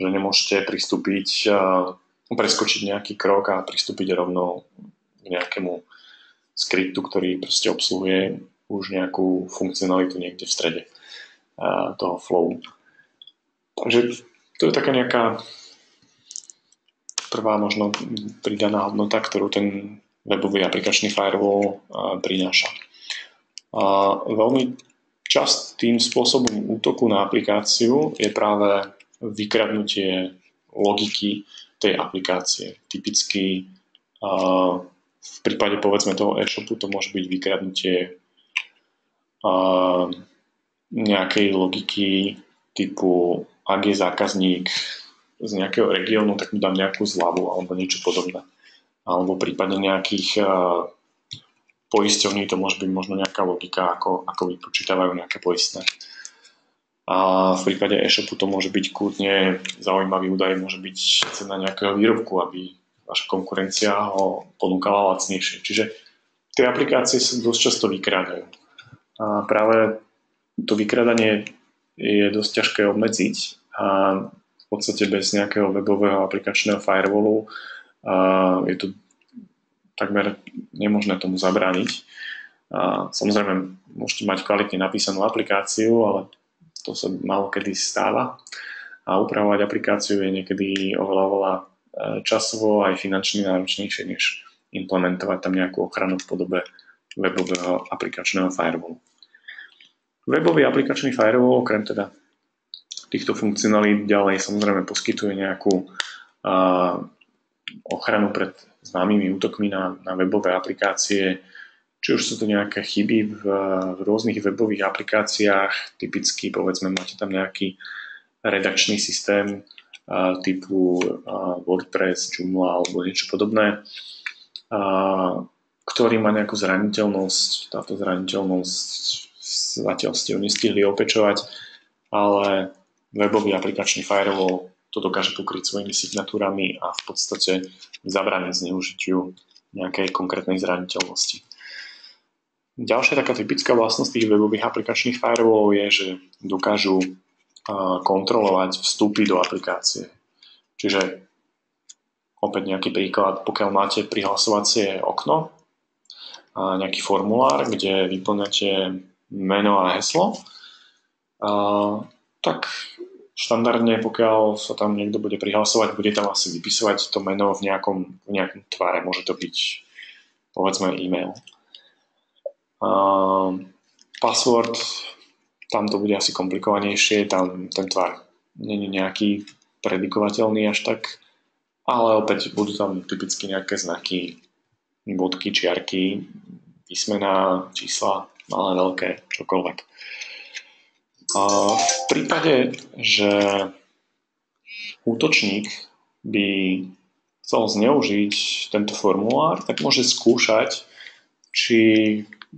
Že nemôžete preskočiť nejaký krok a pristúpiť rovno k nejakému skriptu, ktorý proste obsluhuje už nejakú funkcionalitu niekde v strede toho flowu. Takže to je taká nejaká prvá možno pridaná hodnota, ktorú ten webový aplikačný firewall prináša. Veľmi častým spôsobom útoku na aplikáciu je práve vykradnutie logiky tej aplikácie. Typicky v prípade povedzme toho e-shopu to môže byť vykradnutie nejakej logiky typu ak je zákazník z nejakého regiónu, tak mu dám nejakú zľavu alebo niečo podobné. Alebo prípadne nejakých poisťovní to môže byť možno nejaká logika, ako vypočítavajú nejaké poistné. A v prípade e-shopu to môže byť kľudne zaujímavý údaj, môže byť cena nejakého výrobku, aby vaša konkurencia ho ponúkala lacnejšie. Čiže tie aplikácie sa dosť často vykrádajú. A práve to vykrádanie je dosť ťažké obmedziť a v podstate bez nejakého webového aplikačného firewallu je to takmer nemožné tomu zabrániť. Samozrejme, môžete mať kvalitne napísanú aplikáciu, ale to sa málo kedy stáva. A upravovať aplikáciu je niekedy oveľa časovo aj finančne náročnejšie, než implementovať tam nejakú ochranu v podobe webového aplikačného firewallu. Webový aplikačný firewall, okrem teda týchto funkcionalít, ďalej samozrejme poskytuje nejakú ochranu pred známymi útokmi na webové aplikácie, či už sú to nejaké chyby v rôznych webových aplikáciách, typicky povedzme máte tam nejaký redakčný systém typu WordPress, Joomla alebo niečo podobné, ktorý má nejakú zraniteľnosť. Táto zraniteľnosť zatiaľ ste ju nestihli opečovať, ale webový aplikačný firewall to dokáže pokryť svojimi signatúrami a v podstate zabrániť zneužitiu nejakej konkrétnej zraniteľnosti. Ďalšia taká typická vlastnosť tých webových aplikačných firewallov je, že dokážu kontrolovať vstupy do aplikácie. Čiže opäť nejaký príklad, pokiaľ máte prihlasovacie okno, nejaký formulár, kde vyplňate meno a heslo, tak štandardne, pokiaľ sa tam niekto bude prihlasovať, bude tam asi vypisovať to meno v nejakom tvare. Môže to byť povedzme e-mail. Password, tam to bude asi komplikovanejšie, tam ten tvar nie je nejaký predikovateľný až tak, ale opäť budú tam typicky nejaké znaky, bodky, čiarky, písmená, čísla, malé, veľké, čokoľvek. V prípade, že útočník by chcel zneužiť tento formulár, tak môže skúšať, či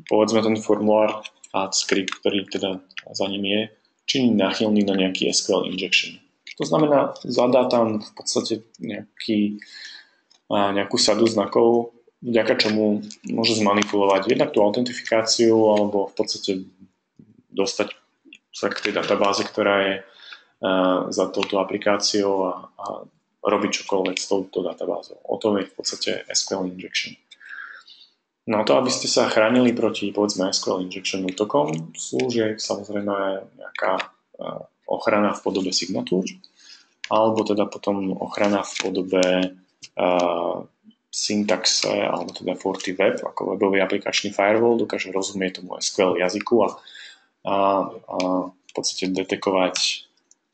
povedzme ten formulár a script, ktorý teda za ním je, či je náchylný na nejaký SQL injection. To znamená, zadá tam v podstate nejakú sadu znakov, vďaka čomu môže zmanipulovať jednak tú autentifikáciu alebo v podstate dostať sa k tej databáze, ktorá je za touto aplikáciou a robiť čokoľvek s touto databázou. O tom je v podstate SQL injection. Na to, aby ste sa chránili proti, povedzme, SQL injection útokom, slúži samozrejme nejaká ochrana v podobe signatúr, alebo teda potom ochrana v podobe syntaxe, alebo teda FortiWeb, ako webový aplikačný firewall, dokáže rozumieť tomu SQL jazyku a v podstate detekovať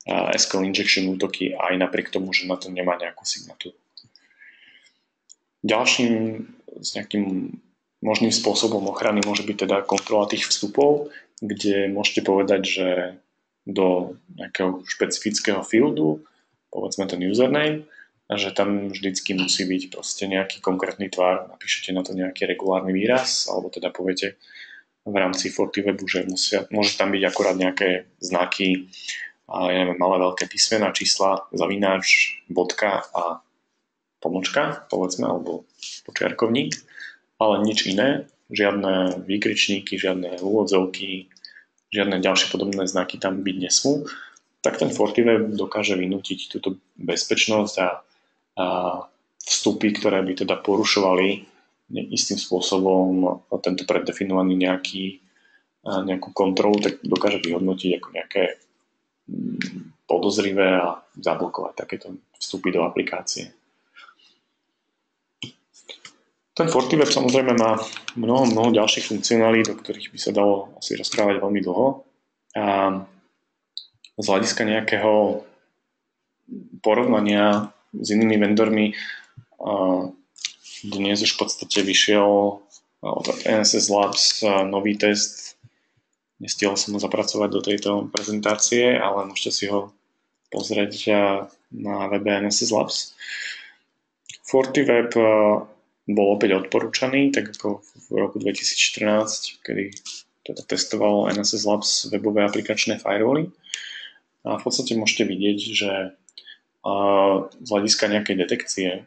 SQL injection útoky aj napriek tomu, že na to nemá nejakú signatúru. Ďalším s nejakým možným spôsobom ochrany môže byť teda kontrola tých vstupov, kde môžete povedať, že do nejakého špecifického fieldu, povedzme ten username, a že tam vždycky musí byť proste nejaký konkrétny tvar, napíšete na to nejaký regulárny výraz, alebo teda poviete v rámci FortiWebu, že môže tam byť akurát nejaké znaky, malé veľké písmená, čísla, zavináč, bodka a pomočka, povedzme, alebo počiarkovník, ale nič iné, žiadne výkričníky, žiadne úvodzovky, žiadne ďalšie podobné znaky tam byť nesmú, tak ten FortiWeb dokáže vynútiť túto bezpečnosť a vstupy, ktoré by teda porušovali istým spôsobom tento preddefinovaný nejaký nejakú kontrolu, tak dokáže vyhodnotiť ako nejaké podozrivé a zablokovať takéto vstupy do aplikácie. Ten FortiWeb samozrejme má mnoho ďalších funkcionálít, o ktorých by sa dalo asi rozprávať veľmi dlho. A z hľadiska nejakého porovnania s inými vendormi dnes už v podstate vyšiel od NSS Labs nový test. Nestihol som ho zapracovať do tejto prezentácie, ale môžete si ho pozrieť na webe NSS Labs. FortiWeb bol opäť odporúčaný, tak ako v roku 2014, kedy teda testoval NSS Labs webové aplikačné firewally. A v podstate môžete vidieť, že z hľadiska nejakej detekcie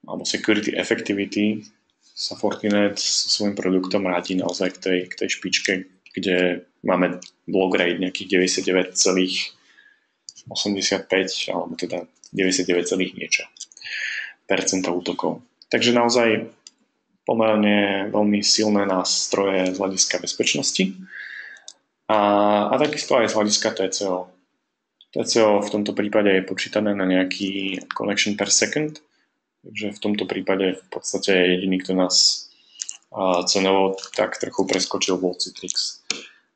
alebo security effectivity sa Fortinet so svojím produktom radí naozaj k tej špičke, kde máme block rate nejakých 99,85 alebo teda 99, niečo percenta útokov. Takže naozaj pomerne veľmi silné nástroje z hľadiska bezpečnosti a takisto aj z hľadiska TCO. TCO v tomto prípade je počítané na nejaký connection per second, takže v tomto prípade v podstate jediný, kto nás cenovo tak trochu preskočil, bol Citrix.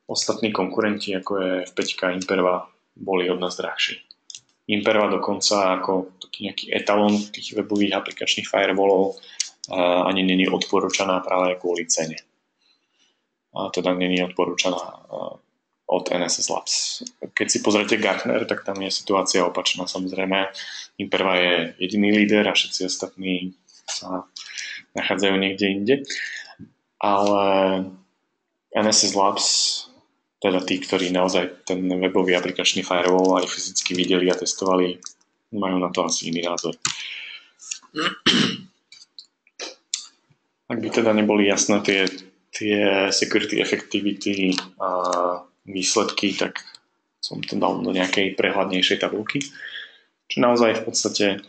Ostatní konkurenti, ako je F5, Imperva, boli od nás drahší. Imperva dokonca ako taký nejaký etalón tých webových aplikačných firewallov ani není odporúčaná práve kvôli cene. Teda není odporúčaná od NSS Labs. Keď si pozriete Gartner, tak tam je situácia opačná. Samozrejme, Imperva je jediný líder a všetci ostatní sa nachádzajú niekde inde. Ale NSS Labs, teda tí, ktorí naozaj ten webový aplikačný firewall aj fyzicky videli a testovali, majú na to asi iný názor. Ak by teda neboli jasné tie security effectivity a výsledky, tak som to dal do nejakej prehľadnejšej tabulky. Čo naozaj v podstate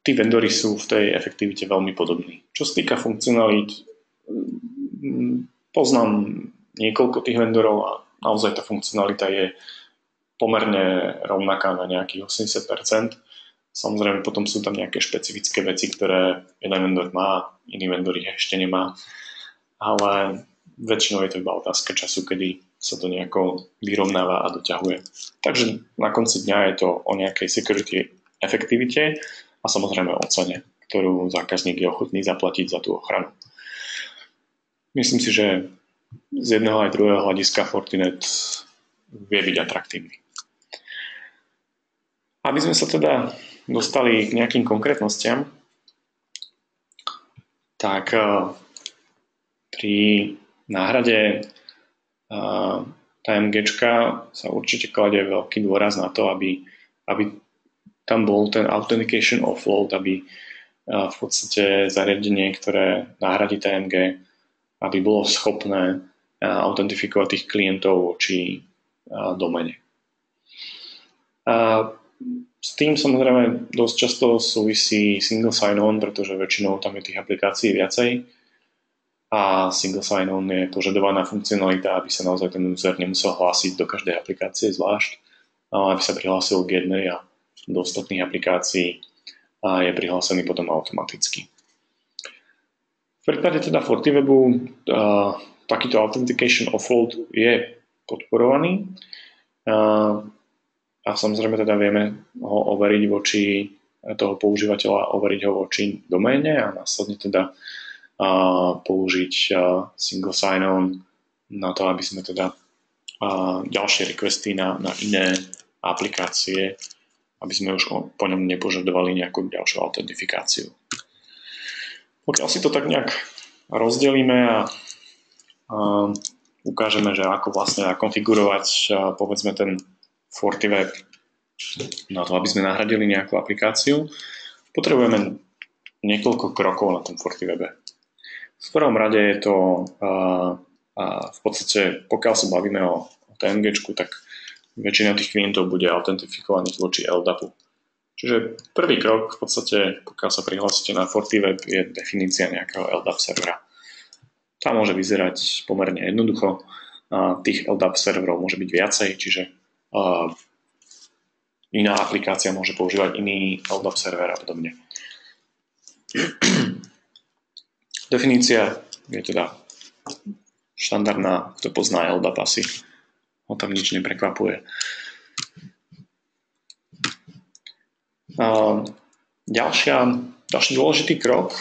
tí vendory sú v tej efektivite veľmi podobní. Čo sa týka funkcionalít, poznám niekoľko tých vendorov a naozaj tá funkcionalita je pomerne rovnaká na nejakých 80%. Samozrejme potom sú tam nejaké špecifické veci, ktoré jeden vendor má, iný vendor ich ešte nemá. Ale väčšinou je to iba otázka času, kedy sa to nejako vyrovnáva a doťahuje. Takže na konci dňa je to o nejakej security efektivite a samozrejme o cene, ktorú zákazník je ochotný zaplatiť za tú ochranu. Myslím si, že z jedného aj druhého hľadiska Fortinet vie byť atraktívny. Aby sme sa teda dostali k nejakým konkrétnostiam, tak pri náhrade TMGčka sa určite kladie veľký dôraz na to, aby tam bol ten authentication offload, aby v podstate zariadenie, ktoré nahradí TMG, aby bolo schopné autentifikovať tých klientov voči domene. S tým samozrejme dosť často súvisí single sign-on, pretože väčšinou tam je tých aplikácií viacej a single sign-on je požadovaná funkcionalita, aby sa naozaj ten user nemusel hlásiť do každej aplikácie zvlášť, ale aby sa prihlásil k jednej a do ostatných aplikácií a je prihlásený potom automaticky. V prípade teda FortiWebu takýto authentication offload je podporovaný a samozrejme teda vieme ho overiť voči toho používateľa, overiť ho voči doméne a následne teda použiť single sign-on na to, aby sme teda ďalšie requesty na iné aplikácie, aby sme už po ňom nepožadovali nejakú ďalšiu autentifikáciu. Pokiaľ si to tak nejak rozdelíme a ukážeme, že ako vlastne nakonfigurovať povedzme ten FortiWeb na to, aby sme nahradili nejakú aplikáciu, potrebujeme niekoľko krokov na tom FortiWebe. V prvom rade je to v podstate, pokiaľ sa bavíme o TMGčku, tak väčšina tých klientov bude autentifikovaných voči LDAPu. Čiže prvý krok v podstate, pokiaľ sa prihlásite na FortiWeb, je definícia nejakého LDAP servera. Tá môže vyzerať pomerne jednoducho. Tých LDAP serverov môže byť viacej, čiže iná aplikácia môže používať iný LDAP server a podobne. Definícia je teda štandardná, kto pozná LDAP asi ho tam nič neprekvapuje. Ďalší dôležitý krok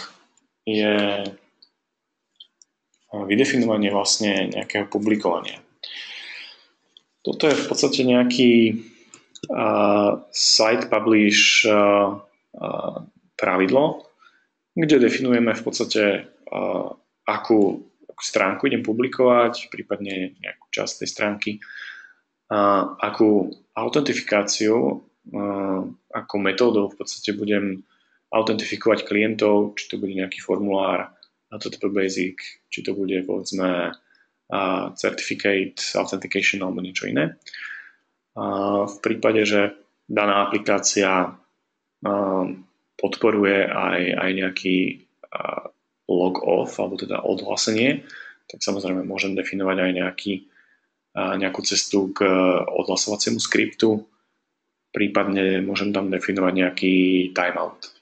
je vydefinovanie vlastne nejakého publikovania. Toto je v podstate nejaký site publish pravidlo, kde definujeme v podstate akú stránku idem publikovať, prípadne nejakú časť tej stránky, akú autentifikáciu, ako metódou v podstate budem autentifikovať klientov, či to bude nejaký formulár HTTP Basic, či to bude povedzme Certificate Authentication alebo niečo iné. V prípade, že daná aplikácia podporuje aj nejaký log off, alebo teda odhlásenie, tak samozrejme môžem definovať aj nejakú cestu k odhlasovaciemu skriptu, prípadne môžem tam definovať nejaký timeout.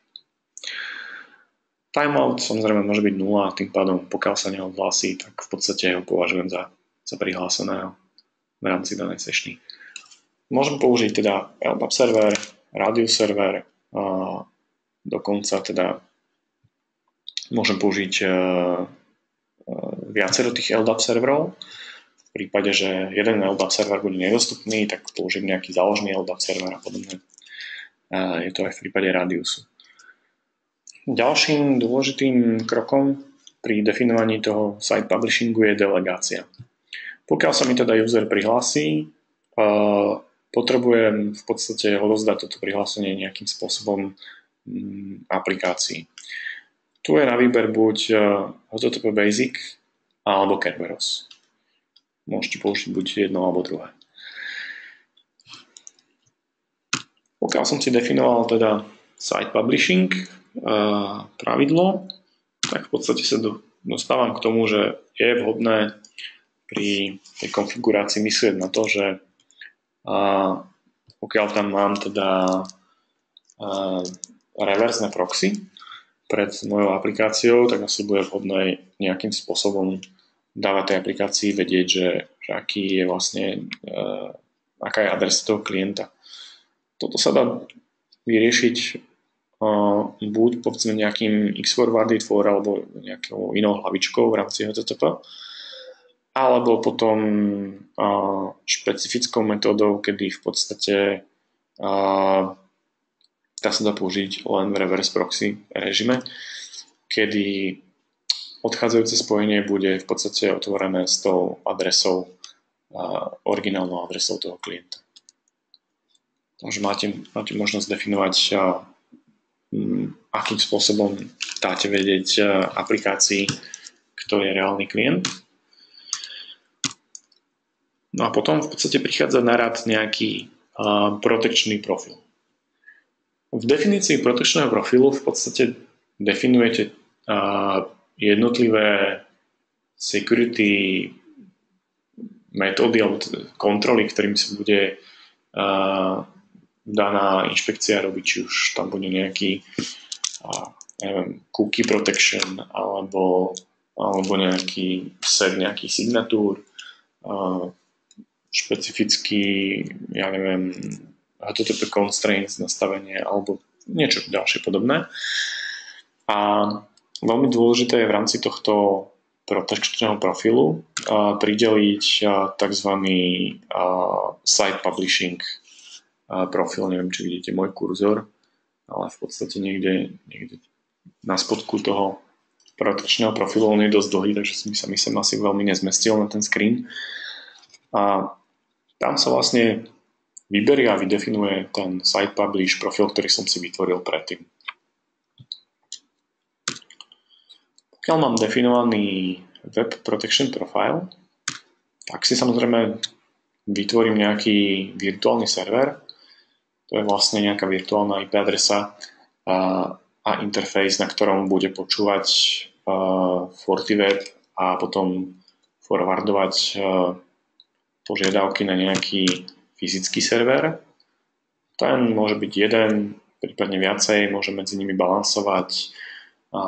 Timeout samozrejme môže byť 0, tým pádom pokiaľ sa neodhlási, tak v podstate ho považujem za prihláseného v rámci danej sešny. Môžem použiť teda LDAP server, Radius server, dokonca teda môžem použiť viacero tých LDAP serverov. V prípade, že jeden LDAP server bude nedostupný, tak použijem nejaký záložný LDAP server a podobne. Je to aj v prípade Radiusu. Ďalším dôležitým krokom pri definovaní toho site publishingu je delegácia. Pokiaľ sa mi teda user prihlási, potrebujem v podstate odozdať toto prihlásenie nejakým spôsobom aplikácii. Tu je na výber buď HTTP Basic alebo Kerberos. Môžete použiť buď jedno alebo druhé. Pokiaľ som si definoval teda site publishing pravidlo, tak v podstate sa dostávam k tomu, že je vhodné pri tej konfigurácii myslieť na to, že pokiaľ tam mám teda reverzné proxy pred mojou aplikáciou, tak asi bude vhodné nejakým spôsobom dávať tej aplikácii vedieť, že aký je vlastne aká je adresa toho klienta. Toto sa dá vyriešiť buď povedzme nejakým X-forwarded for alebo nejakou inou hlavičkou v rámci HTTP, alebo potom špecifickou metódou, kedy v podstate tá sa dá použiť len v reverse proxy režime, kedy odchádzajúce spojenie bude v podstate otvorené s tou adresou, originálnou adresou toho klienta. Takže máte možnosť definovať, akým spôsobom dáte vedieť aplikácii, kto je reálny klient. No a potom v podstate prichádza na rad nejaký protekčný profil. V definícii protekčného profilu v podstate definujete jednotlivé security metódy alebo kontroly, ktorým sa bude daná inšpekcia robiť, či už tam bude nejaký cookie protection alebo nejaký set nejakých signatúr, špecifický, HTTP constraints nastavenie alebo niečo ďalšie podobné. A veľmi dôležité je v rámci tohto protekčného profilu prideliť tzv. Site publishing profil. Neviem, či vidíte môj kurzor, ale v podstate niekde na spodku toho protekčného profilu on je dosť dlhý, takže sa mi sem asi veľmi nezmestil na ten screen. A tam sa vlastne vyberie a vydefinuje ten site publish profil, ktorý som si vytvoril predtým. Pokiaľ mám definovaný web protection profile, tak si samozrejme vytvorím nejaký virtuálny server. To je vlastne nejaká virtuálna IP adresa a interface, na ktorom bude počúvať FortiWeb a potom forwardovať požiadavky na nejaký fyzický server. Ten môže byť jeden, prípadne viacej, môžem medzi nimi balansovať a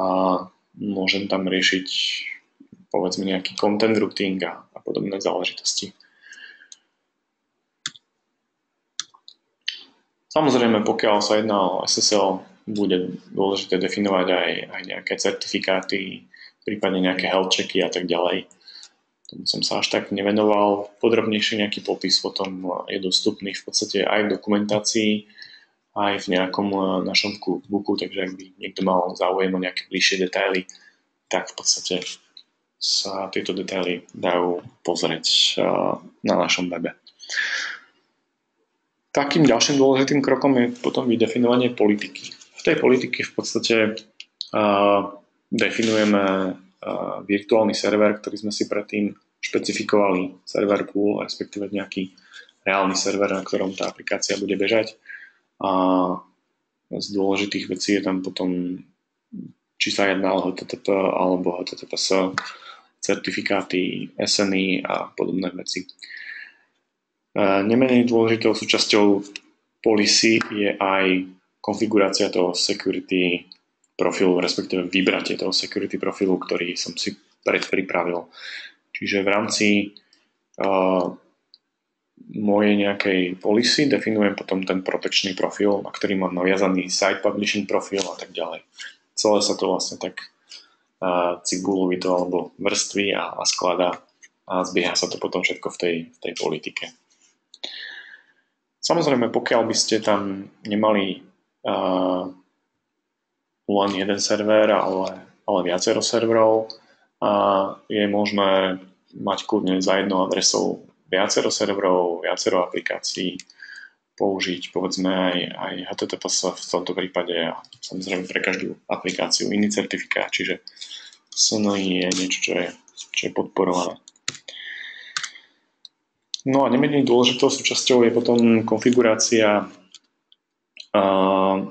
môžem tam riešiť povedzme nejaký content routing a podobné záležitosti. Samozrejme, pokiaľ sa jedná o SSL, bude dôležité definovať aj nejaké certifikáty, prípadne nejaké health checky a tak ďalej. Tomu som sa až tak nevenoval. Podrobnejšie nejaký popis potom je dostupný v podstate aj v dokumentácii, aj v nejakom našom cookbooku, takže ak by niekto mal záujem o nejaké bližšie detaily, tak v podstate sa tieto detaily dajú pozrieť na našom webe. Takým ďalším dôležitým krokom je potom vydefinovanie politiky. V tej politike v podstate definujeme virtuálny server, ktorý sme si predtým špecifikovali, server pool, respektíve nejaký reálny server, na ktorom tá aplikácia bude bežať. A z dôležitých vecí je tam potom, či sa jedná o HTTP alebo HTTPS, certifikáty, SNI a podobné veci. Nemenej dôležitou súčasťou policy je aj konfigurácia toho security profilu, respektíve vybratie toho security profilu, ktorý som si predpripravil. Čiže v rámci mojej nejakej policy definujem potom ten protecčný profil, na ktorý mám naviazaný site publishing profil a tak ďalej. Celé sa to vlastne tak cibulovito alebo vrství a skladá a zbieha sa to potom všetko v tej politike. Samozrejme, pokiaľ by ste tam nemali len jeden server, ale viacero serverov, je možné mať kľudne za jednou adresou viacero serverov, viacero aplikácií, použiť povedzme aj HTTPS v tomto prípade a samozrejme pre každú aplikáciu iný certifikát, čiže SNI je niečo, čo je podporované. No a nemenej dôležitou súčasťou je potom konfigurácia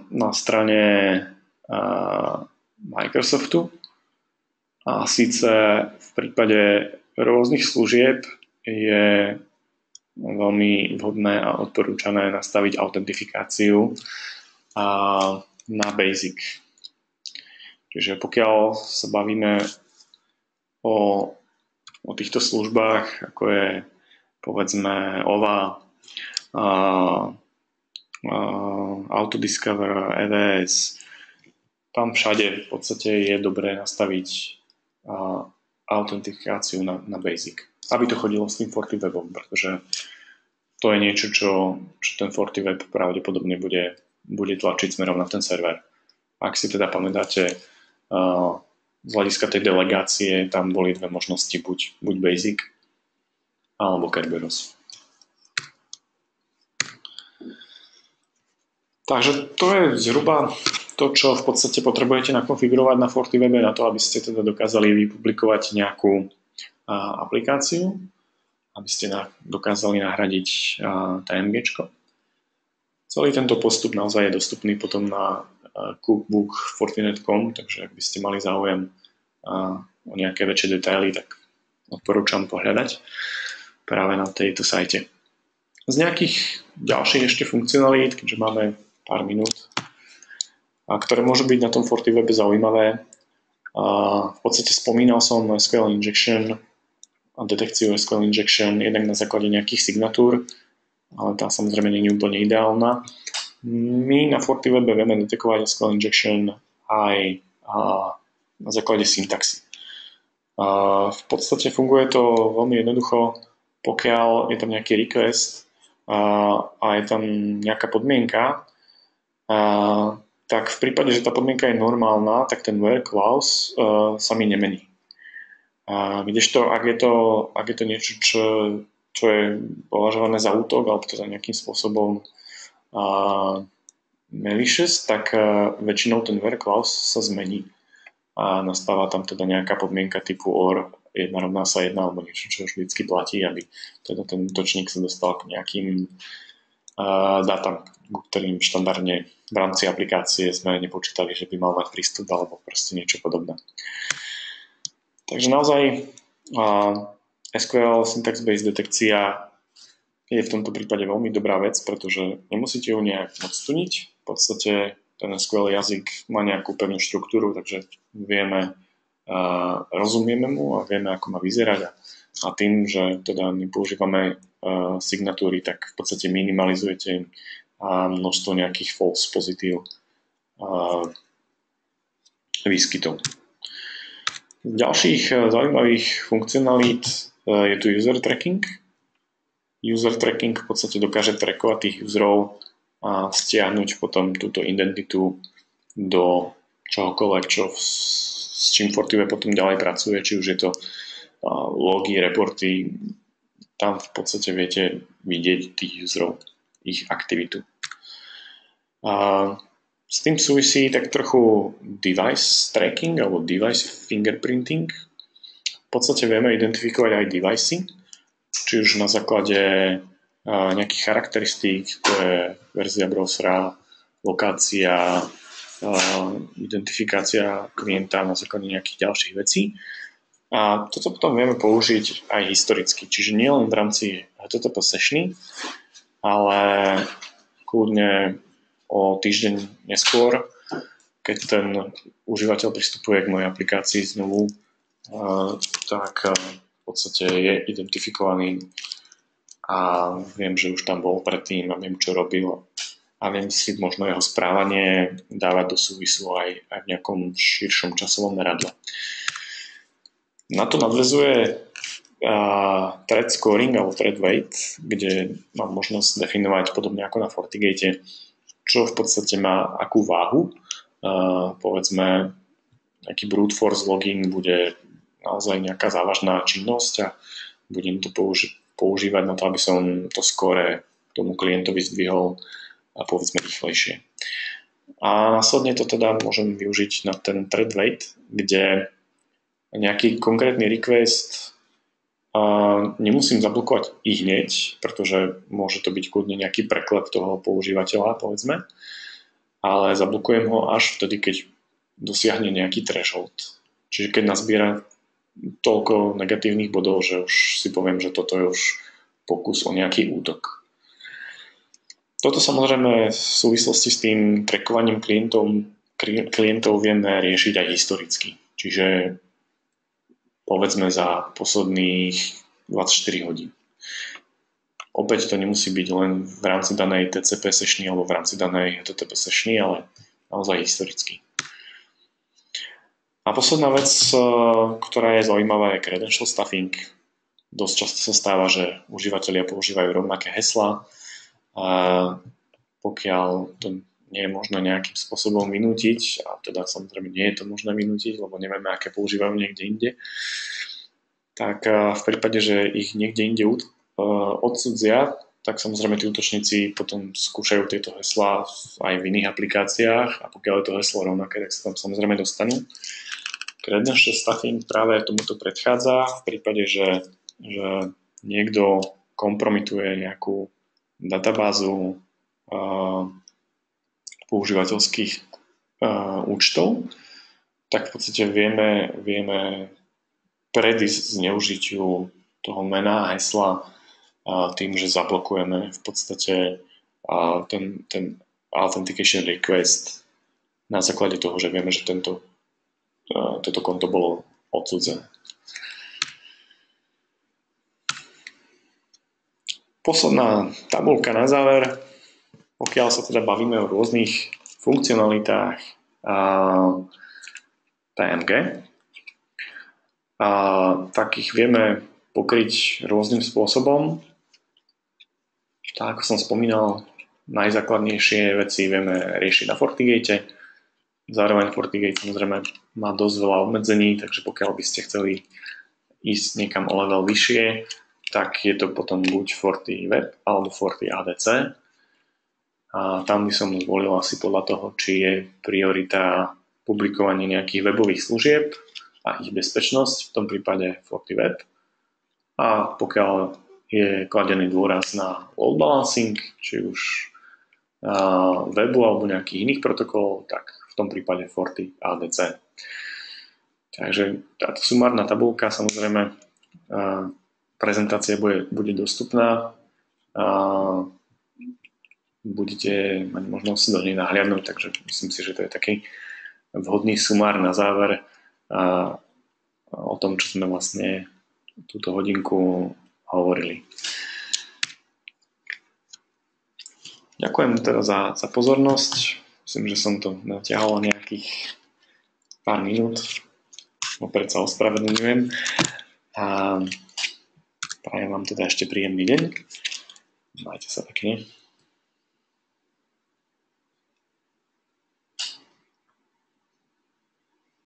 na strane Microsoftu. A síce v prípade rôznych služieb je veľmi vhodné a odporúčané nastaviť autentifikáciu na Basic. Čiže pokiaľ sa bavíme o týchto službách, ako je povedzme OVA, Autodiscover, EVS, tam všade v podstate je dobré nastaviť autentifikáciu na Basic, aby to chodilo s tým FortiWebom, pretože to je niečo, čo ten FortiWeb pravdepodobne bude tlačiť smerom na ten server. Ak si teda pamätáte, z hľadiska tej delegácie tam boli dve možnosti, buď Basic alebo Kerberos. Takže to je zhruba to, čo v podstate potrebujete nakonfigurovať na FortiWebe na to, aby ste teda dokázali vypublikovať nejakú aplikáciu, aby ste dokázali nahradiť TMGčko. Celý tento postup naozaj je dostupný potom na cookbook Fortinet.com, takže ak by ste mali záujem o nejaké väčšie detaily, tak odporúčam pohľadať práve na tejto sajte. Z nejakých ďalších ešte funkcionalít, keďže máme pár minút, ktoré môžu byť na tom FortiWebe zaujímavé. V podstate spomínal som SQL injection a detekciu SQL injection jednak na základe nejakých signatúr, ale tá samozrejme nie je úplne ideálna. My na FortiWebe vieme detekovať SQL injection aj na základe syntaxy. V podstate funguje to veľmi jednoducho, pokiaľ je tam nejaký request a je tam nejaká podmienka, tak v prípade, že tá podmienka je normálna, tak ten where clause sa mi nemení. Kdežto, ak je to niečo, čo je považované za útok, alebo teda nejakým spôsobom malicious, tak väčšinou ten where clause sa zmení. A nastáva tam teda nejaká podmienka typu or 1 rovná sa 1 alebo niečo, čo už vždycky platí, aby teda ten útočník sa dostal k nejakým dátam, ktorým štandardne v rámci aplikácie sme nepočítali, že by mal mať prístup alebo proste niečo podobné. Takže naozaj SQL syntax-based detekcia je v tomto prípade veľmi dobrá vec, pretože nemusíte ju nejak moc tuniť. V podstate ten SQL jazyk má nejakú pevnú štruktúru, takže vieme, rozumieme mu a vieme, ako má vyzerať. A tým, že teda nepoužívame signatúry, tak v podstate minimalizujete množstvo nejakých false pozitív výskytov. Z ďalších zaujímavých funkcionalít je tu user tracking. User tracking v podstate dokáže trackovať tých userov a stiahnuť potom túto identitu do čohokoľvek, s čím FortiWeb potom ďalej pracuje, či už je to logy, reporty, tam v podstate viete vidieť tých userov, ich aktivitu. S tým súvisí tak trochu device tracking alebo device fingerprinting. V podstate vieme identifikovať aj device, či už na základe nejakých charakteristík, to je verzia browsera, lokácia, identifikácia klienta na základe nejakých ďalších vecí. A toto potom vieme použiť aj historicky, čiže nie len v rámci HTTP sessiony, ale kľudne o týždeň neskôr, keď ten užívateľ pristupuje k mojej aplikácii znovu, tak v podstate je identifikovaný a viem, že už tam bol predtým a viem, čo robil a viem si možno jeho správanie dávať do súvisu aj v nejakom širšom časovom meradle. Na to nadväzuje thread scoring alebo thread weight, kde mám možnosť definovať podobne ako na FortiGate, čo v podstate má akú váhu. Povedzme, nejaký brute force logging bude naozaj nejaká závažná činnosť a budem to používať na to, aby som to skóre tomu klientovi zdvihol a povedzme rýchlejšie. A následne to teda môžem využiť na ten thread weight, kde nejaký konkrétny request nemusím zablokovať i hneď, pretože môže to byť kľudne nejaký preklep toho používateľa, povedzme, ale zablokujem ho až vtedy, keď dosiahne nejaký threshold. Čiže keď nazbiera toľko negatívnych bodov, že už si poviem, že toto je už pokus o nejaký útok. Toto samozrejme v súvislosti s tým trackovaním klientov vieme riešiť aj historicky. Čiže povedzme za posledných 24 hodín. Opäť to nemusí byť len v rámci danej TCP sessiony alebo v rámci danej HTTP sessiony, ale naozaj historicky. A posledná vec, ktorá je zaujímavá, je credential stuffing. Dosť často sa stáva, že užívateľia používajú rovnaké heslá. Pokiaľ to nie je možné nejakým spôsobom vynútiť, a teda samozrejme nie je to možné vynútiť, lebo nevieme, aké používajú niekde inde, tak v prípade, že ich niekde inde odsudzia, tak samozrejme tí útočníci potom skúšajú tieto heslá aj v iných aplikáciách a pokiaľ je to heslo rovnaké, tak sa tam samozrejme dostanú. Credential stuffing práve tomuto predchádza v prípade, že niekto kompromituje nejakú databázu používateľských účtov, tak v podstate vieme predísť zneužitiu toho mena a hesla tým, že zablokujeme v podstate ten authentication request na základe toho, že vieme, že toto konto bolo odsudzené. Posledná tabuľka na záver, pokiaľ sa teda bavíme o rôznych funkcionalitách PMG, tak ich vieme pokryť rôznym spôsobom. Tak ako som spomínal, najzákladnejšie veci vieme riešiť na FortiGate. Zároveň FortiGate samozrejme má dosť veľa obmedzení, takže pokiaľ by ste chceli ísť niekam o level vyššie, tak je to potom buď FortiWeb alebo FortiADC. A tam by som zvolil asi podľa toho, či je priorita publikovanie nejakých webových služieb a ich bezpečnosť, v tom prípade FortiWeb. A pokiaľ je kladený dôraz na load balancing, či už webu alebo nejakých iných protokolov, tak v tom prípade FortiADC. Takže táto sumárna tabuľka, samozrejme, prezentácia bude dostupná. Budete mať možnosť do nej nahliadnúť, takže myslím si, že to je taký vhodný sumár na záver o tom, čo sme vlastne túto hodinku hovorili. Ďakujem teda za pozornosť. Myslím, že som to natiahol nejakých pár minút. Opred sa ospravedlňujem. A prajem vám teda ešte príjemný deň. Majte sa pekne.